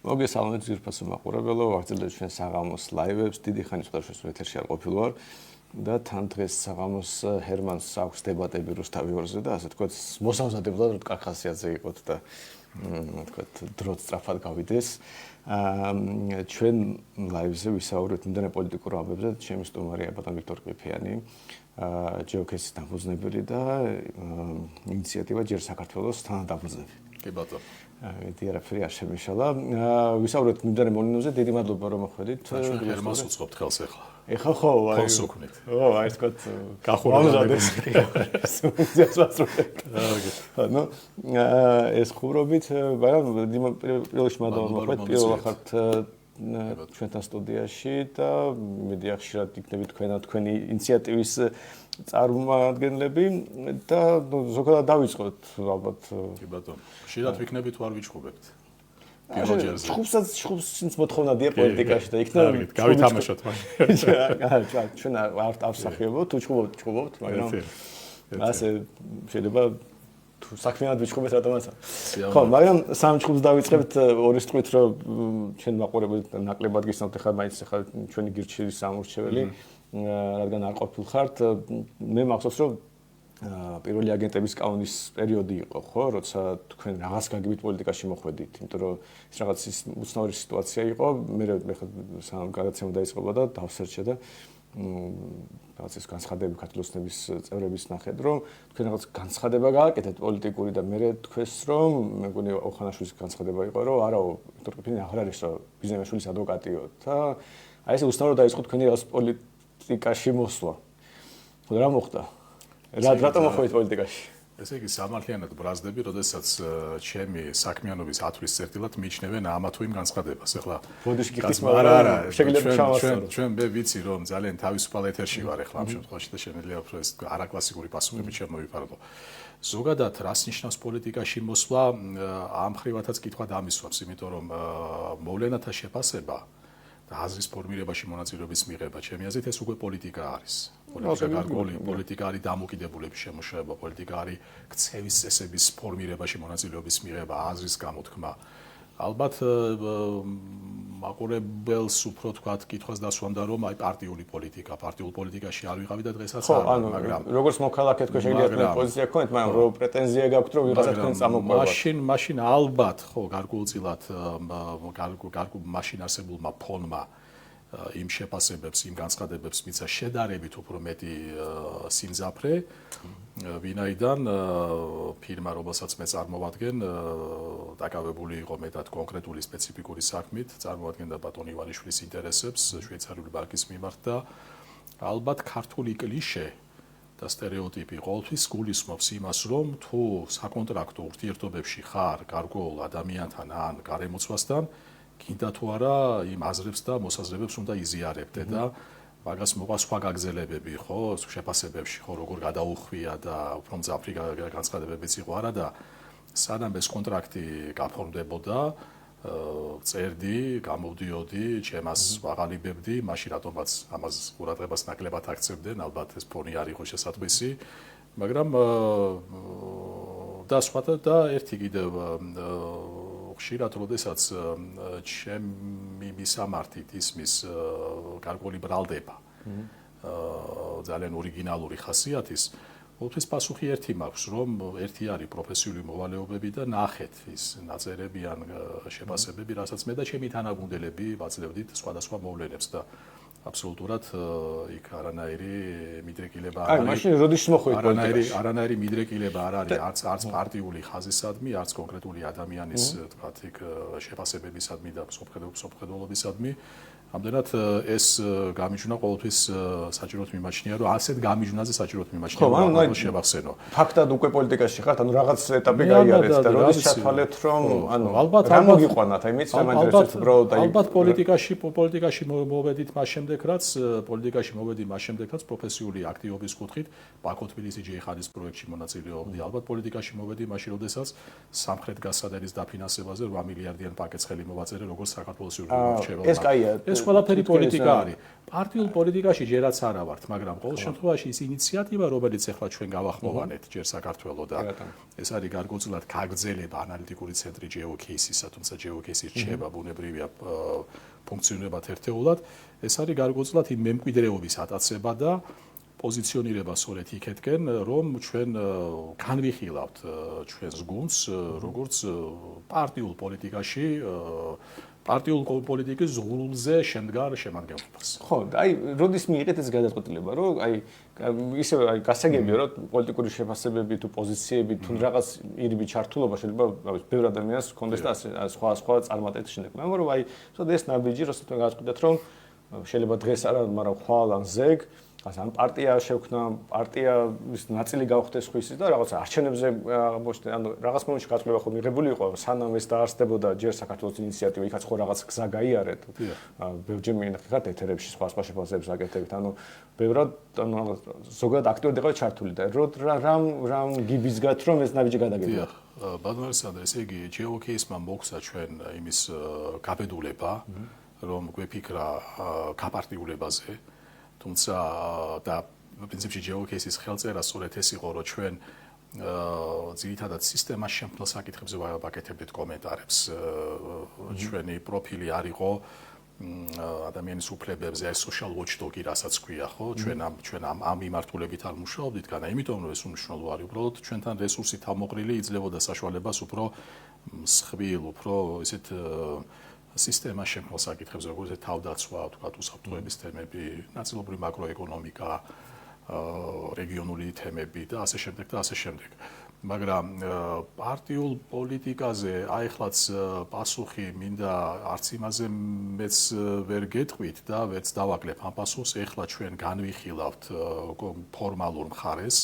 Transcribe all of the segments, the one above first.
მოგესალმებით ძირფასო მაყურებელო, ვაგრძელებთ ჩვენ საღამოს ლაივებს. დიდი ხანი სხვადასხვა ეთერში არ ყოფილვარ და თან დღეს საღამოს ჰერმანს აქვს დებატები რუსთავიორზე და ასე თქვა მოსამზადებლად რა ხასიათზე იყოთ და თქვა დროც სწრაფად გავიდეს. ჩვენ ლაივზე ვისაუბრებთ იმდენად პოლიტიკურ ამბებზე, ჩემი სტუმარია ბატონ ვიქტორ ყიფიანი, ჯეოქესის დამფუძნებელი და ინიციატივა ჯერ საქართველოს თანადამფუძნებელი. კი ბატონო. მე არაფერი არ შემიშალა. ვისაუბრებთ იმდენად მოვლენებზე, დიდი მადლობა რომ მოხვედით. ჩვენ ჰერმანს უწყობთ ხელს ახლა. ეხლა ხო, აი ფოსუქნით. აი თქვა გახურებულებს. ნუ ეს ხურობით, მაგრამ პირველში მადლობა მოხვედით, პირველ ხართ ჩვენთან სტუდიაში და მედი ხშირად იქნებით თქვენი ინიციატივის წარმომადგენლები და ზოგადად დავიწყოთ ალბათ. კი ბატონო. ხშირად ვიქნებით ვარ ვიჩხუბებთ. ჩხუბსაც მოთხოვნადია პოლიტიკაში და იქნებით გავითამაშოთ მაგრამ ჩვენ არ ავსახიებოთ თუ ჩხუბობთ მაგრამ ასე შეიძლება თუ საქმიანად ვიჩხუბეთ რატომაც ხო მაგრამ სამ ჩხუბს დავიწყებთ ორი სიტყვით რომ ჩვენ მაყურებელი ნაკლებად გისმენთ ახლა მაინც ახლა ჩვენი გირჩევის სამურჩეველი რადგან არ ყოფილხართ მე მახსოვს რომ პირველი აგენტების კანონის პერიოდი იყო, ხო, როცა თქვენ რაღაც გაგებით პოლიტიკაში მოხვედით, იმიტომ რომ ეს რაღაც უცნაური სიტუაცია იყო, მე ხა სამ გადაცემა დაიწყება და დავსერჩე და რაღაც ეს განცხადები ქართულოსნების წევრების ნახეთ, რომ თქვენ რაღაც განცხადება გააკეთეთ პოლიტიკური და მე თქვენს რომ მეგონი ოხანაშვილის განცხადება იყო, რომ არაო, ვიქტორ ყიფიანი აღარ არის რა ბიზნესმენის ადვოკატიო და აი ეს უცნაურად დაიწყო თქვენი რაღაც პოლიტიკაში მოსვლა. ხო რა მოხდა? რატომ მოხვედით პოლიტიკაში? ესე იგი სამართლიანად ბრაზდები, როდესაც ჩემი საქმიანობის ათვლის წერტილად მიიჩნევენ ამა თუ იმ განცხადებას. ახლა ბოდიში გიხდის, მაგრამ შეგიძლიათ შევასწავლოთ. ჩვენ მე ვიცი რომ ძალიან თავისუფალ ეთერში ვარ ახლა ამ შემთხვევაში და შემიძლია უფრო ეს არაკლასიკური პასუხები შემოვიფარდო. ზოგადად რას ნიშნავს პოლიტიკაში მოსვლა? ამ ხრივათაც კითხვა დამისვამს, იმიტომ რომ მოვლენათა შეფასება და აზრის ფორმირებაში მონაწილეობის მიღება, ჩემი აზრით ეს უკვე პოლიტიკა არის. პოლიტიკა გარკვეული, პოლიტიკა არის დამოკიდებულების შემოშრება, პოლიტიკა არის ქცევის წესების ფორმირებაში მონაწილეობის მიღება, აზრის გამოთქმა. ალბათ მაყურებელს უფრო თქვათ კითხვას დასვამდა რომ აი პარტიული პოლიტიკაში არ ვიყავი და დღესაც არ ვარ, მაგრამ როგორც მოქალაქე თქვენ შეგიძლიათ პოზიცია გქონდეთ, მაგრამ რო პრეტენზია გაქვთ რომ ვიღაცა თქვენ წამოყვება. მაშინ ალბათ ხო გარკვეულწილად მაშინ არსებულმა ფონმა იმ შეფასებებს, იმ განცხადებებს მიცა შედარებით უფრო მეტი სიმძაფრე, ვინაიდან ფირმა, რომელსაც მე წარმოვადგენ, დაკავებული იყო მეტად კონკრეტული სპეციფიკური საქმით, წარმოადგენდა ბატონ ივანიშვილის ინტერესებს შვეიცარიული ბანკის მიმართ და ალბათ ქართული კლიშე და სტერეოტიპი ყოველთვის გულისხმობს იმას, რომ თუ საკონტრაქტო ურთიერთობებში ხარ გარკვეულ ადამიანთან ან გარემოცვასთან კიდა თუ არა იმ აზრებს და მოსაზრებებს უნდა იზიარებდე და მაგას მოყვა სხვა გაგზელებები, ხო, შეფასებებში, ხო, როგორ გადაუხვია და უფრო მძაფრი განცხადებებიც იყო არა და სანამ ეს კონტრაქტი გაფორმდებოდა, წერდი, გამოვდიოდი, ჩემას ვაღალიბებდი, მაშინ რატომაც ამას ყურადღებას ნაკლებად აქცევდნენ, ალბათ ეს ფონი არ იყო შესაძყვისი, მაგრამ და სხვათა და ერთი კიდევ ხშირად როდესაც ჩემი მისამართით ისმის გარკვეული ბრალდება ძალიან ორიგინალური ხასიათის ყოველთვის პასუხი ერთი მაქვს რომ ერთი არის პროფესიული მოვალეობები და ნახეთ ის ნაწერები ან შეფასებები რასაც მე და ჩემი თანაგუნდელები ვაძლევდით სხვადასხვა მოვლენებს და აბსოლუტურად იქ არანაირი მიდრეკილება არ არის. აი, მაშინ როდის მოხვედით პოლიტიკაში? არანაირი მიდრეკილება არ არის, არც პარტიული ხაზისადმი, არც კონკრეტული ადამიანის, თქვათ, იქ შეფასებებისადმი და სოფხედულობისადმი. ამდენად ეს გამიჯვნა ყოველთვის საჭიროდ მიმაჩნია, რომ ასეთ გამიჯვნაზე საჭიროდ მიმაჩნია რომ შევახსენო. ფაქტად უკვე პოლიტიკაში ხართ, ანუ რაღაც ეტაპი გაიარეთ და როდის ჩათვალეთ, რომ ანუ ალბათ რა მოგიყვანათ, აი მეც ამანდრესეთ ბრო და ალბათ პოლიტიკაში მოვედით მას შემდეგ, რაც პროფესიული აქტივობის კუთხით ბაქო თბილისი ჯეიხანის პროექტში მონაწილეობდი. ალბათ პოლიტიკაში მოვედი მაშინ, როდესაც სამხრეთ გასადერის დაფინანსებაზე 8 მილიარდიან პაკეტს ხელი მოვაწერე, როგორც საქართველოს იურიდიული რჩევა. ეს კაია. ეს ყველაფერი პოლიტიკა არის. პარტიულ პოლიტიკაში ჯერაც არა ვართ, მაგრამ ყოველ შემთხვევაში ის ინიციატივა, რომელიც ახლა ჩვენ გავახმოვანეთ ჯერ საქართველოს და ეს არის გარკვეულწილად გაგრძელება ანალიტიკური ცენტრი GeoCase-ისა, თუმცა GeoCase-ის რჩება ბუნებრივია ფუნქციონირება ერთეულად, ეს არის გარკვეულწილად იმ მემკვიდრეობის ატაცება და პოზიციონირება სწორედ იქეთკენ, რომ ჩვენ განვიხილავთ ჩვენს გუნდს, როგორც პარტიულ პოლიტიკაში პარტიულ პოლიტიკის ზღულზე შემდგარ შემადგენლობას. ხო, აი, როდის მიიღეთ ეს გადაწყვეტილება, რომ აი ისე აი გასაგებია, რომ პოლიტიკური შეფასებები თუ პოზიციები თუ რაღაც ირიბი ჩართულობა შეიძლება ბევრ ადამიანს ჰქონდეს და სხვა წარმატებით შემდეგ. მაგრამ რომ აი, თქო ეს ნაბიჯი, როცა თქვენ გადაწყვეტეთ, რომ შეიძლება დღეს არა, მაგრამ ხვალ ან ზეგ ან პარტია შევქნა, პარტიის ნაწილი გავხდეს ხვის და რაღაც არჩევნებზე მოშთე, ანუ რაღაც მომენტში გაწყვეტილება ხო მიღებული იყო, სანამ ეს დაარსდებოდა ჯერ საქართველოს ინიციატივა, იქაც ხო რაღაც გზა გაიარეთ. ბევრჯერ მინახეთ ეთერებში სხვა შეფასებებს აკეთებით, ანუ ბევრად ანუ ზოგადად აქტიურად იყო ჩართული და რამ გიბიზგათ რომ ეს ნაბიჯი გადაგებია. ბატონო ალექსანდრე, ესე იგი GeoCase-მა მოგცა ჩვენ იმის გაბედულება, რომ გვეფიქრა გაპარტიულებაზე. თუმცა და პრინციპში GeoCase-ის ხელწერა სწორედ ეს იყო, რომ ჩვენ ძირითადად სისტემას შემქმნელ საკითხებზე ვაკეთებდით კომენტარებს. ჩვენი პროფილი არ იყო ადამიანის უფლებებზე, აი social watchdog-ი, რასაც ქვია, ხო? ჩვენ ამ მიმართულებით არ მუშაობდით, განა, იმიტომ რომ ეს უმნიშვნელო არის, უბრალოდ ჩვენთან რესურსით ამოყრილი იძლეოდა საშუალებას უფრო მსხვილ, უფრო ისეთ სისტემას შემქმნელ საკითხებზე, როგორც თავდაცვა, თქვათ, უსაფრთხოების თემები, ნაწილობრივ მაკროეკონომიკა, რეგიონული თემები და ასე შემდეგ და ასე შემდეგ. მაგრამ პარტიულ პოლიტიკაზე აიხლაც პასუხი მინდა არც იმაზე მეც ვერ გეტყვით და ვერც დავაკლებ ამ პასუხს, ეხლა ჩვენ განვიხილავთ ფორმალურ მხარეს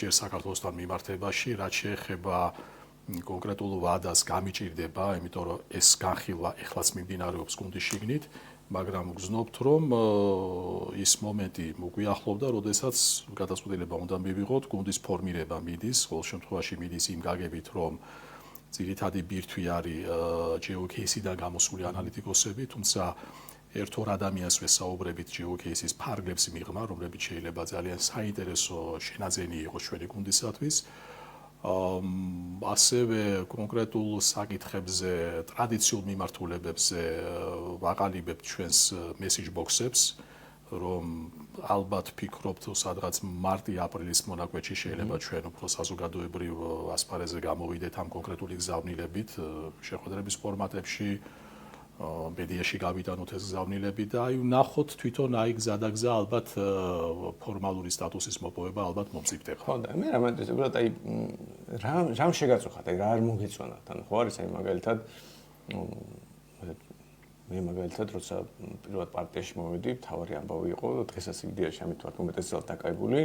ჯერ საქართველოსთან მიმართებაში, რაც შეეხება კონკრეტულ ვადას გამიჭირდება, იმიტომ რომ ეს განხილვა ეხლაც მიმდინარეობს გუნდის შიგნით, მაგრამ გზნობთ რომ ის მომენტი მოგვიახლოვდა, როდესაც გადაწყვეტილება უნდა მივიღოთ, გუნდის ფორმირება მიდის, ყოველ შემთხვევაში მიდის იმ გაგებით, რომ ძირითადი ბირთვი არის GeoCase-დან გამოსული ანალიტიკოსები, თუმცა ერთ-ორ ადამიანს ვესაუბრებით GeoCase-ის ფარგლებს მიღმა, რომლებიც შეიძლება ძალიან საინტერესო შენაძენი იყოს ჩვენი გუნდისათვის. ასევე კონკრეტულ საკითხებზე, ტრადიციულ მიმართულებებზე ვაყალიბებთ ჩვენს message box-ებს, რომ ალბათ ფიქრობთ, სადღაც მარტი-აპრილის მონაკვეთში შეიძლება ჩვენ უფრო საზოგადოებრივ ასპარეზზე გამოვიდეთ ამ კონკრეტული გზავნილებით, შეხვედრების ფორმატებში, მედიაში გავიტანოთ ეს გზავნილები და აი ვნახოთ თვითონ აი გზადაგზა ალბათ ფორმალური სტატუსის მოპოვება ალბათ მომწიფდება. ხო და მე რა მეთქე, უბრალოდ აი რამ შეგაწუხათ, აი რა არ მოგეწონათ, ანუ ხო არის აი მაგალითად მე მაგალითად როცა პირველად პარტიაში მოვედი, თავარი ამბავი იყო, დღესაც იდეაში ამით ვარ უმეტესად დაკავებული.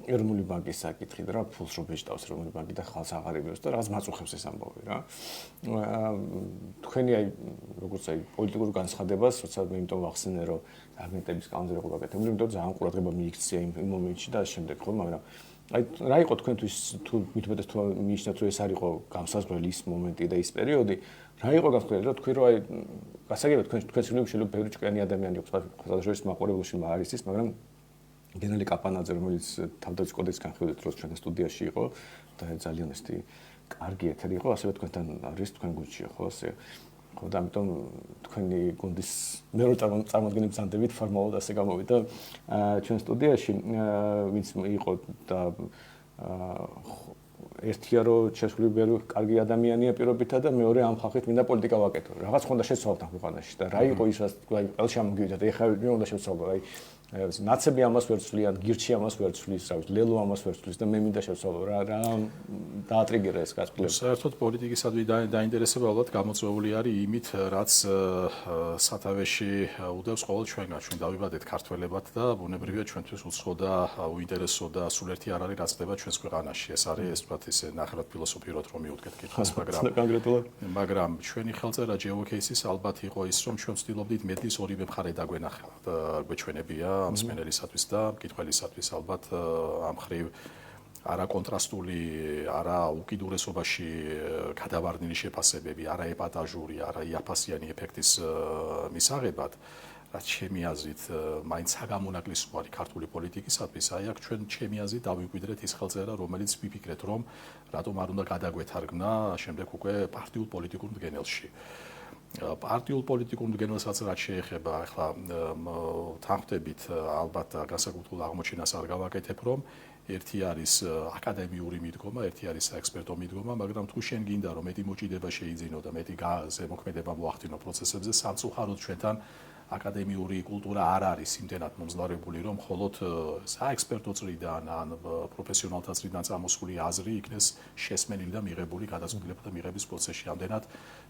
ეროვნული ბანკის საკითხი და რა ფულს რო ბეჭდავს ეროვნული ბანკი და ხალხს აღარ იბერს და რაღაც მაწუხებს ეს ამბავი რა. თქვენი აი როგორც აი პოლიტიკურ განცხადებას, როცა მე იმიტომ ვახსენე რომ აგენტების კანონზე რო გაკეთებული, იმიტომ ძალიან ყურადღება მიიქცია იმ მომენტში და შემდეგ ხო, მაგრამ აი რა იყო თქვენთვის თუ მithumetes თუ მიიჩნევთ რომ ეს არ იყო გამსაზღვრელი ის მომენტი და ის პერიოდი, რა იყო გასაგები რომ თქვი რომ აი გასაგებია თქვენ შეიძლება ბევრი ჭკვიანი ადამიანი აქვს, ხალხის მაყურებელში არის ის, მაგრამ გენერალი კაპანაძე, რომელიც თავდაცვის კოდექსის განხილვის დროს ჩვენთან სტუდიაში იყო და ძალიან ესეთი კარგი ეთერი იყო, ასევე თქვენთან არის თქვენ გუნდშია, ხო, ასე. ხო, და ამიტომ თქვენი გუნდის მეორე წარმოადგენელი ბრძანდებით ფორმალურად ასე გამოვიდა ჩვენ სტუდიაში, ვინც იყო და ერთია რომ შესრულებელი კარგი ადამიანია პირობითა და მეორე ამ ხალხით მინდა პოლიტიკა ვაკეთო. რაღაც ხონდა შეცვალოთ ამ ქვეყანაში და რა იყო ის რაც აი ყველში ამოგივიდა და ეხლა მე უნდა შევცვალო, აი ნაცები ამას ვერ ცვლიან, გირჩი ამას ვერ ცვლის, რა ვიცი, ლელო ამას ვერ ცვლის და მე მინდა შევცვალო რა დაატრიგერა ეს გასწრება. საერთოდ პოლიტიკისადმი დაინტერესება ალბათ გამოწვეული არის იმით, რაც სათავეში უდევს ყოველ ჩვენგან. ჩვენ დავიბადეთ ქართველებად და ბუნებრივია ჩვენთვის უცხო და უინტერესო და სულ ერთი არ არის რაც ხდება ჩვენს ქვეყანაში. ეს არის ეს ვთქვათ ისე ნახევრად ფილოსოფიურად რომ მივუდგეთ კითხავს, მაგრამ ჩვენი ხელწერა GeoCase-ის ალბათ იყო ის, რომ ჩვენ ვცდილობდით მედიის ორივე მხარე დაგვენახა და გვეჩვენებია ამ მსმენელისათვის და მკითხველისათვის ალბათ ამ ხრივ არა კონტრასტული, არა უკიდურესობაში გადავარდნილი შეფასებები, არა ეპატაჟური, არა იაფასიანი ეფექტის მისაღებად, რაც ჩემი აზრით მაინც საგამონაკლისო არის ქართული პოლიტიკისათვის, აი აქ ჩვენ ჩემი აზრით დავიკვირდეთ ის ხელწერა, რომელიც ვიფიქრეთ, რომ რატომ არ უნდა გადაგვეთარგმნა შემდეგ უკვე პარტიულ პოლიტიკურ მდგენელში. პარტიულ პოლიტიკურ მდგენელსაც რაც შეეხება, ახლა თანხმდებით ალბათ განსაკუთრებულ აღმოჩენას არ გავაკეთებ, რომ ერთი არის აკადემიური მიდგომა, ერთი არის საექსპერტო მიდგომა, მაგრამ თუ შენ გინდა რომ მეტი მოჭიდება შეიძინო და მეტი ზემოქმედება მოახდინო პროცესებზე, სამწუხაროდ ჩვენთან აკადემიური კულტურა არ არის იმდენად მომძლავრებული, რომ მხოლოდ საექსპერტო წრიდან ან პროფესიონალთა წრიდან წამოსული აზრი იქნეს შესმენილი და მიღებული გადაწყვეტილება და მიღების პროცესში. ამდენად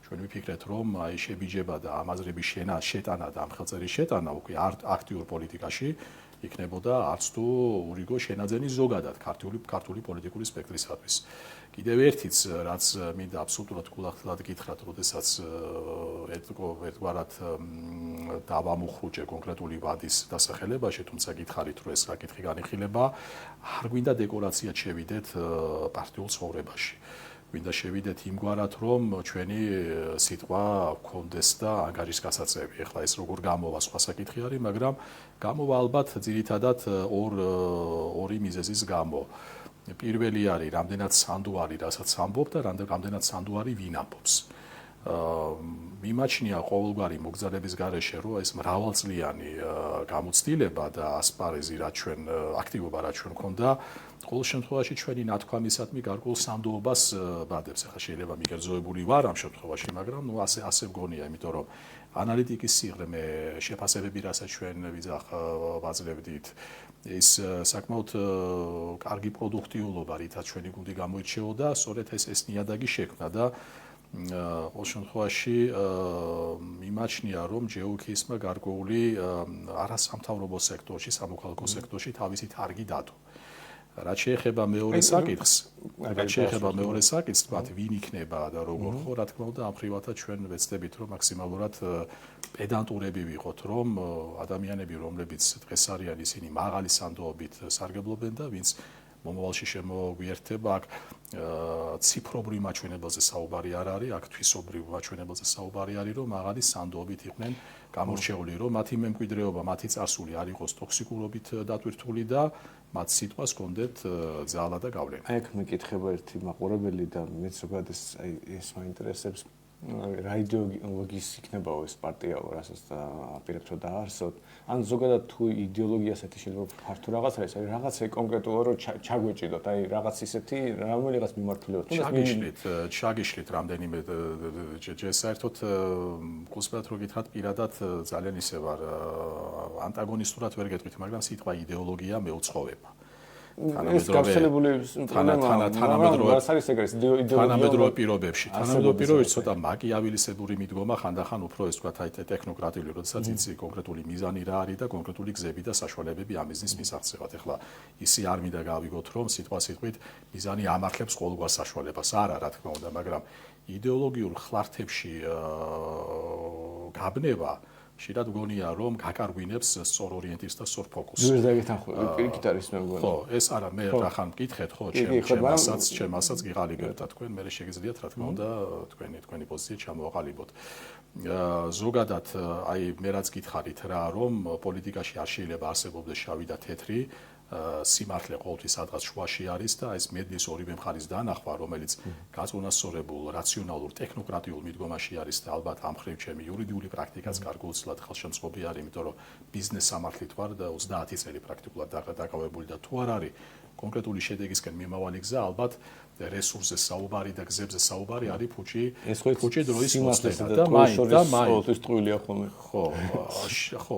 ჩვენ ვიფიქრეთ, რომ აი შებიჯება და ამ აზრების შეტანა და ამ ხელწერის შეტანა უკვე აქტიურ პოლიტიკაში იქნებოდა არც თუ ურიგო შენაძენი ზოგადად ქართული პოლიტიკური სპექტრისათვის. კიდევ ერთიც, რაც მინდა აბსოლუტურად გულახდილად გითხრათ, როდესაც ერთგვარად დავამუხრუჭე კონკრეტული ვადის დასახელებაში, თუმცა გითხარით, რომ ეს საკითხი განიხილება, არ გვინდა დეკორაციად შევიდეთ პარტიულ ცხოვრებაში. გვინდა შევიდეთ იმგვარად, რომ ჩვენი სიტყვა გქონდეს და ანგარიშს გასაწევი. ეხლა ეს როგორ გამოვა სხვა საკითხი არის, მაგრამ გამოვა ალბათ ძირითადად ორი მიზეზის გამო. პირველი არის რამდენად სანდუარი, რასაც ამბობ და რამდენად სანდუარი ვინ ამბობს. მიმაჩნია ყოველგვარი მოგზაურობის გარეშე, რომ ეს მრავალწლიანი გამოცდილება და ასპარეზი, რაც ჩვენ აქტივობა რაც ჩვენ ქონდა, ყოველ შემთხვევაში ჩვენი ნათქვამისადმი გარკვეულ სანდოობას ბადებს. ახლა შეიძლება მიგერძოებული ვარ ამ შემთხვევაში, მაგრამ ასე ვგონია, იმიტომ რომ ანალიტიკის სიღრმე, შეფასებები, რასაც ჩვენ ვაძლევდით, ის საკმაოდ კარგი პროდუქტიულობა, რითაც ჩვენი გუნდი გამოირჩეოდა, სწორედ ეს ნიადაგი შექმნა და ყოველ შემთხვევაში მიმაჩნია, რომ ჯეოქეისმა გარკვეული არასამთავრობო სექტორში, სამოქალაქო სექტორში თავისი თარგი დადო. რაც შეეხება მეორე საკითხს, თქვათ, ვინ იქნება და როგორ ხო, რა თქმა უნდა, ამ ხრივათა ჩვენ ვეცდებით, რომ მაქსიმალურად პედანტურები ვიყოთ, რომ ადამიანები, რომლებიც დღეს არიან, ისინი მაღალი სანდოობით სარგებლობენ და ვინც მომავალში შემოგვიერთება, აქ ციფრობრივ მაჩვენებელზე საუბარი არ არის, აქ თვისობრივ მაჩვენებელზე საუბარი არის, რომ მაღალი სანდოობით იყვნენ გამორჩეული, რომ მათი მემკვიდრეობა, მათი წარსული არ იყოს ტოქსიკურობით დატვირთული და მათ სიტყვას კონდეთ ძალა და გავლენა. აი აქ მეკითხება ერთი მაყურებელი და მეც ზოგადად ეს მაინტერესებს, რა იდეოლოგიის იქნებაო ეს პარტიაო, რასაც აპირებთ რომ დაარსოთ. ან ზოგადად თუ იდეოლოგია ასეთი შეიძლება ფართო რაღაც არის, აი რაღაც კონკრეტულად რომ ჩაგვეჭიდოთ, აი რაღაც ისეთი რომელიღაც მიმართულებით. ჩაგიშლით რამდენიმე საერთოდ გულსმენად რო გითხრათ, პირადად ძალიან ისე ვარ ანტაგონისტურად ვერ გეტყვით, მაგრამ სიტყვა იდეოლოგია მეუცხოვება. ეს გავრცელებული თანამედროვე პირობებში ცოტა მაკიავილისებური მიდგომა ხანდახან უფრო ეს თქვა ტექნოკრატიული, როდესაც იცი კონკრეტული მიზანი რა არის და კონკრეტული გზები და საშუალებები ამ მიზნის მისაღწევად. ეხლა ისი არ მინდა გავიგოთ, რომ სიტყვასიტყვით მიზანი ამართლებს ყოველგვარ საშუალებას. არა, რა თქმა უნდა, მაგრამ იდეოლოგიურ ხლართებში გაბნება შეიძლება გონია, რომ გაკარგვინებს სწორ ორიენტირს და სწორ ფოკუსს. პირიქით არის მე მგონი. ხო, ეს არა, მე რახან მკითხეთ, ხო, ჩემასაც გიყალიბებთ და თქვენ მე შეგიძლიათ, რა თქმა უნდა, თქვენი პოზიცია ჩამოაყალიბოთ. ზოგადად, აი, მე რაც გითხარით რა, რომ პოლიტიკაში არ შეიძლება არსებობდეს შავი და თეთრი, სიმართლე ყოველთვის სადღაც შუაში არის და ეს მედლის ორივე მხარის დანახვა, რომელიც გაწონასწორებულ, რაციონალურ, ტექნოკრატიულ მიდგომაში არის და ალბათ ამ ხრივ ჩემი იურიდიული პრაქტიკაც გარკვეულწილად ხელშემწყობი არის, იმიტომ რომ ბიზნეს სამართლით ვარ და 30 წელი პრაქტიკულად დაკავებული და თუ არ არის კონკრეტული შედეგისკენ მიმავალი გზა, albათ რესურსზე საუბარი და გზებზე საუბარი არის ფუჭი დროის მოსწრება და მაინც ტყუილია ხოლმე. ხო,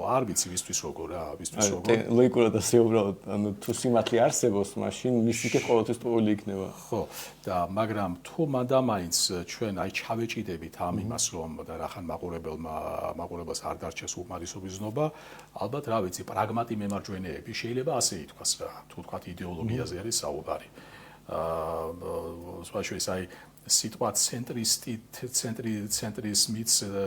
არ ვიცი ვისთვის როგორ რა, ვისთვის როგორ. ლოგიკურად ასე უბრალოდ, ანუ თუ სიმართლე არსებობს, მაშინ მისი კი ყოველთვის ტყუილი იქნება. ხო, და მაგრამ თუ მანდამაინც ჩვენ აი ჩავეჭიდებით ამ იმას, რომ და რახან მაყურებელს არ დარჩეს უმარისობის ზნობა, ალბათ რა ვიცი, პრაგმატი მემარჯვენეები შეიძლება ასე ითქვას რა, თუ თქვათ იდეოლოგიაზე არის საუბარი. სპეციალისტ აი სიტყვა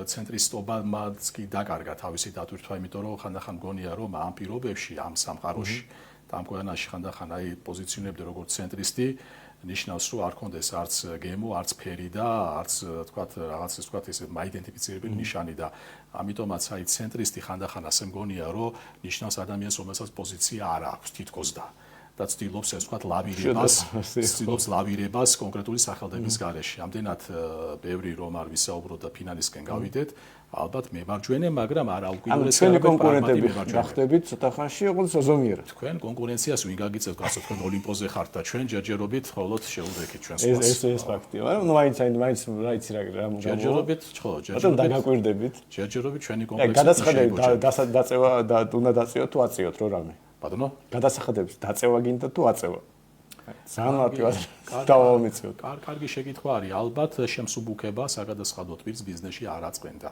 ცენტრისტობაც კი დაკარგა თავისი დატვირთვა, იმიტომ რომ ხანდახან მგონია რომ ამ პირობებში, ამ სამყაროში და ამ ქვეყანაში ხანდახან აი პოზიციონებდი როგორც ცენტრისტი, ნიშნავს რომ არ კონდეს არც გემო, არც ფერი და არც თქვათ რაღაც ის თქვათ ეს მაიდენტიფიცირებელი ნიშანი და ამიტომაც აი ცენტრისტი ხანდახან ასე მგონია რომ ნიშნავს ადამიანს რომელსაც პოზიცია არ აქვს თითქოს და ცდილობს ეს თქვათ ლავირებას კონკრეტული სახელდების გარეშე. ამდენად ბევრი რომ არ ვისაუბროთ და ფინალისკენ გავიდეთ, ალბათ მემარჯვენე, მაგრამ არა უკიდურესი ჩვენი კონკურენტები გახდებით ცოტა ხანში, ოღონდ სეზონიერად. თქვენ კონკურენციას ვინ გაგიწევთ, გასულ თქვენ ოლიმპოზე ხართ და ჩვენ ჯერჯერობით ხოლოდ შეუდექით ჩვენს ყველას. ეს ფაქტია, მაგრამ მაინც რაიც რა ჯერჯერობით, ხო, ჯერჯერობით დაგაკვირდებით. ჯერჯერობით ჩვენი კომპლექსი. გადასახადები დაწევა და უნდა დაწევოთ თუ აწევოთ რო რამე. ბატონო, გადასახადებს დაწევა გინდა თუ აწევა. ძალიან მარტივად დავამიცოთ. კარგი შეკითხვა არის. ალბათ შემსუბუქება საგადასახადო თვლის ბიზნესში არ აწყვენდა.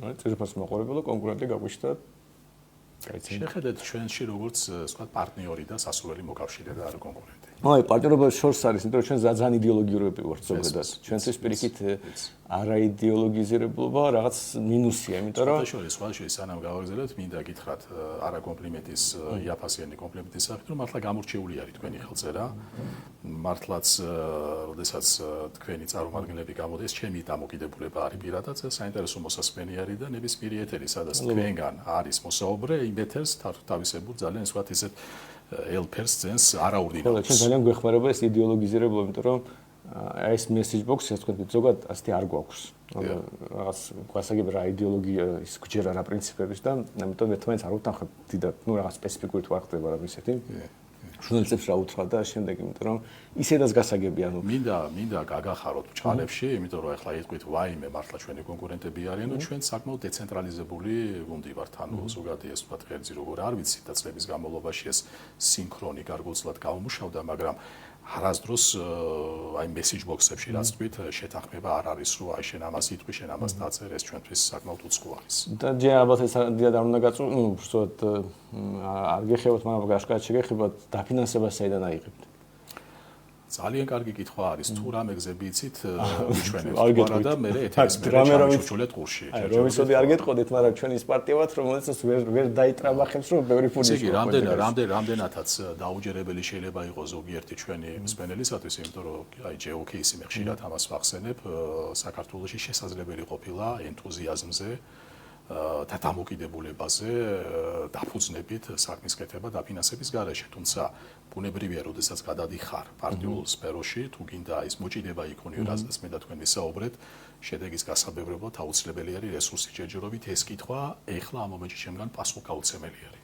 აი, წესფას მოყოლებოდა კონკურენტი გაგვიშთა. შეხედეთ ჩვენში როგორც ვთქვათ პარტნიორი და სასურველი მოკავშირე და არა კონკურენტი. აი, პარტნიორობა შორს არის, იმიტომ რომ ჩვენ ძალიან იდეოლოგიურები ვართ ზოგადად. ჩვენთვის პირიქით არა იდეოლოგიზირებულობა რაღაც მინუსია, იმიტომ რომ სხვაშორის სანამ გავაგზავნებთ, მინდა გითხრათ არა კომპლიმენტის იაფასიანი კომპლიმენტის სახით, რომ მართლა გამორჩეული არის თქვენი ხელწერა. მართლაც, როდესაც თქვენი წარმომადგენლები გამოდის, ჩემი დამოკიდებულება არის პირადად, საინტერესო მოსასმენი არის და ნებისმიერი ეთერი, სადაც თქვენგან არის მოსაუბრე, იმ ეთერს თავისებურ ძალიან ვთქვათ ისეთ ელფერს წენს არა ურდინავს. ჩვენ ძალიან გვეხმარება ეს იდეოლოგიზირებულობა, იმიტომ რომ აი ეს message box-ი ასე ვთქვათ, ზოგადად ასეთი არ გვაქვს. რაღაც გვასაგებ რა იდეოლოგია ის გვჯერა რა პრინციპების და ამიტომ ერთმანეთს არ უთანხმებ დიდად, ну რაღაც სპეციფიკური თუ არ ხდება რა ისეთი. ჟურნალისტებს რა უთხრა და შემდეგ, იმიტომ რომ ისედაც გასაგები, ანუ მინდა გაგახაროთ ბჭყალებში, იმიტომ რომ ახლა იტყვით ვაიმე მართლა ჩვენი კონკურენტები არიან, და ჩვენ საკმაოდ დეცენტრალიზებული გუნდი ვართ, ანუ ზოგადად ეს ვთქვათ ღერძი როგორ არ ვიცი და წლების განმავლობაში ეს სინქრონი გარკვეულწილად გაუმუშავდა, მაგრამ არასდროს აი message box-ებში რაც თქვით შეთანხმება არ არის, რომ აი შენ ამას იტყვი, შენ ამას დაწერ, ეს ჩვენთვის საკმაოდ უცხო არის. და ჯერ ალბათ ეს დიდად არ უნდა გაწყვეტ, ну, ვთქვათ არ გეხებოთ, მაგრამ გაშკარად შეგეხებათ, დაფინანსება საიდან აიღებთ? ძალიან კარგი კითხვა არის, თუ რამე გზები იცით ვიჩვენებთ და მე ეთერის მე ჩავშულეთ ყურში. აი, რომ ისოდი არ გეტყოდეთ, მაგრამ ჩვენ ის პარტია ვართ, რომელსაც ვერ დაიტრაბახებს, რომ ბევრი ფული ისე რამდენადაც დაუჯერებელი შეიძლება იყოს ზოგიერთი ჩვენი მსმენელისათვის, იმიტომ რომ აი ჯეოკეისი მე ხშირად ამას ვახსენებ, საქართველოში შესაძლებელი ყოფილა ენთუზიაზმზე და დამოკიდებულებაზე დაფუძნებით საქმის კეთება დაფინანსების გარეშე, თუმცა ბუნებრივია, როდესაც გადადიხარ პარტიულ სფეროში, თუ გინდა ის მოჭიდება იქონიო, რაზეც მე და თქვენ ვისაუბრეთ, შედეგის გასაბევრებლად აუცილებელი არის რესურსი ჯერჯერობით ეს კითხვა, ეხლა ამ მომენტში ჩემგან პასუხგაუცემელი არის.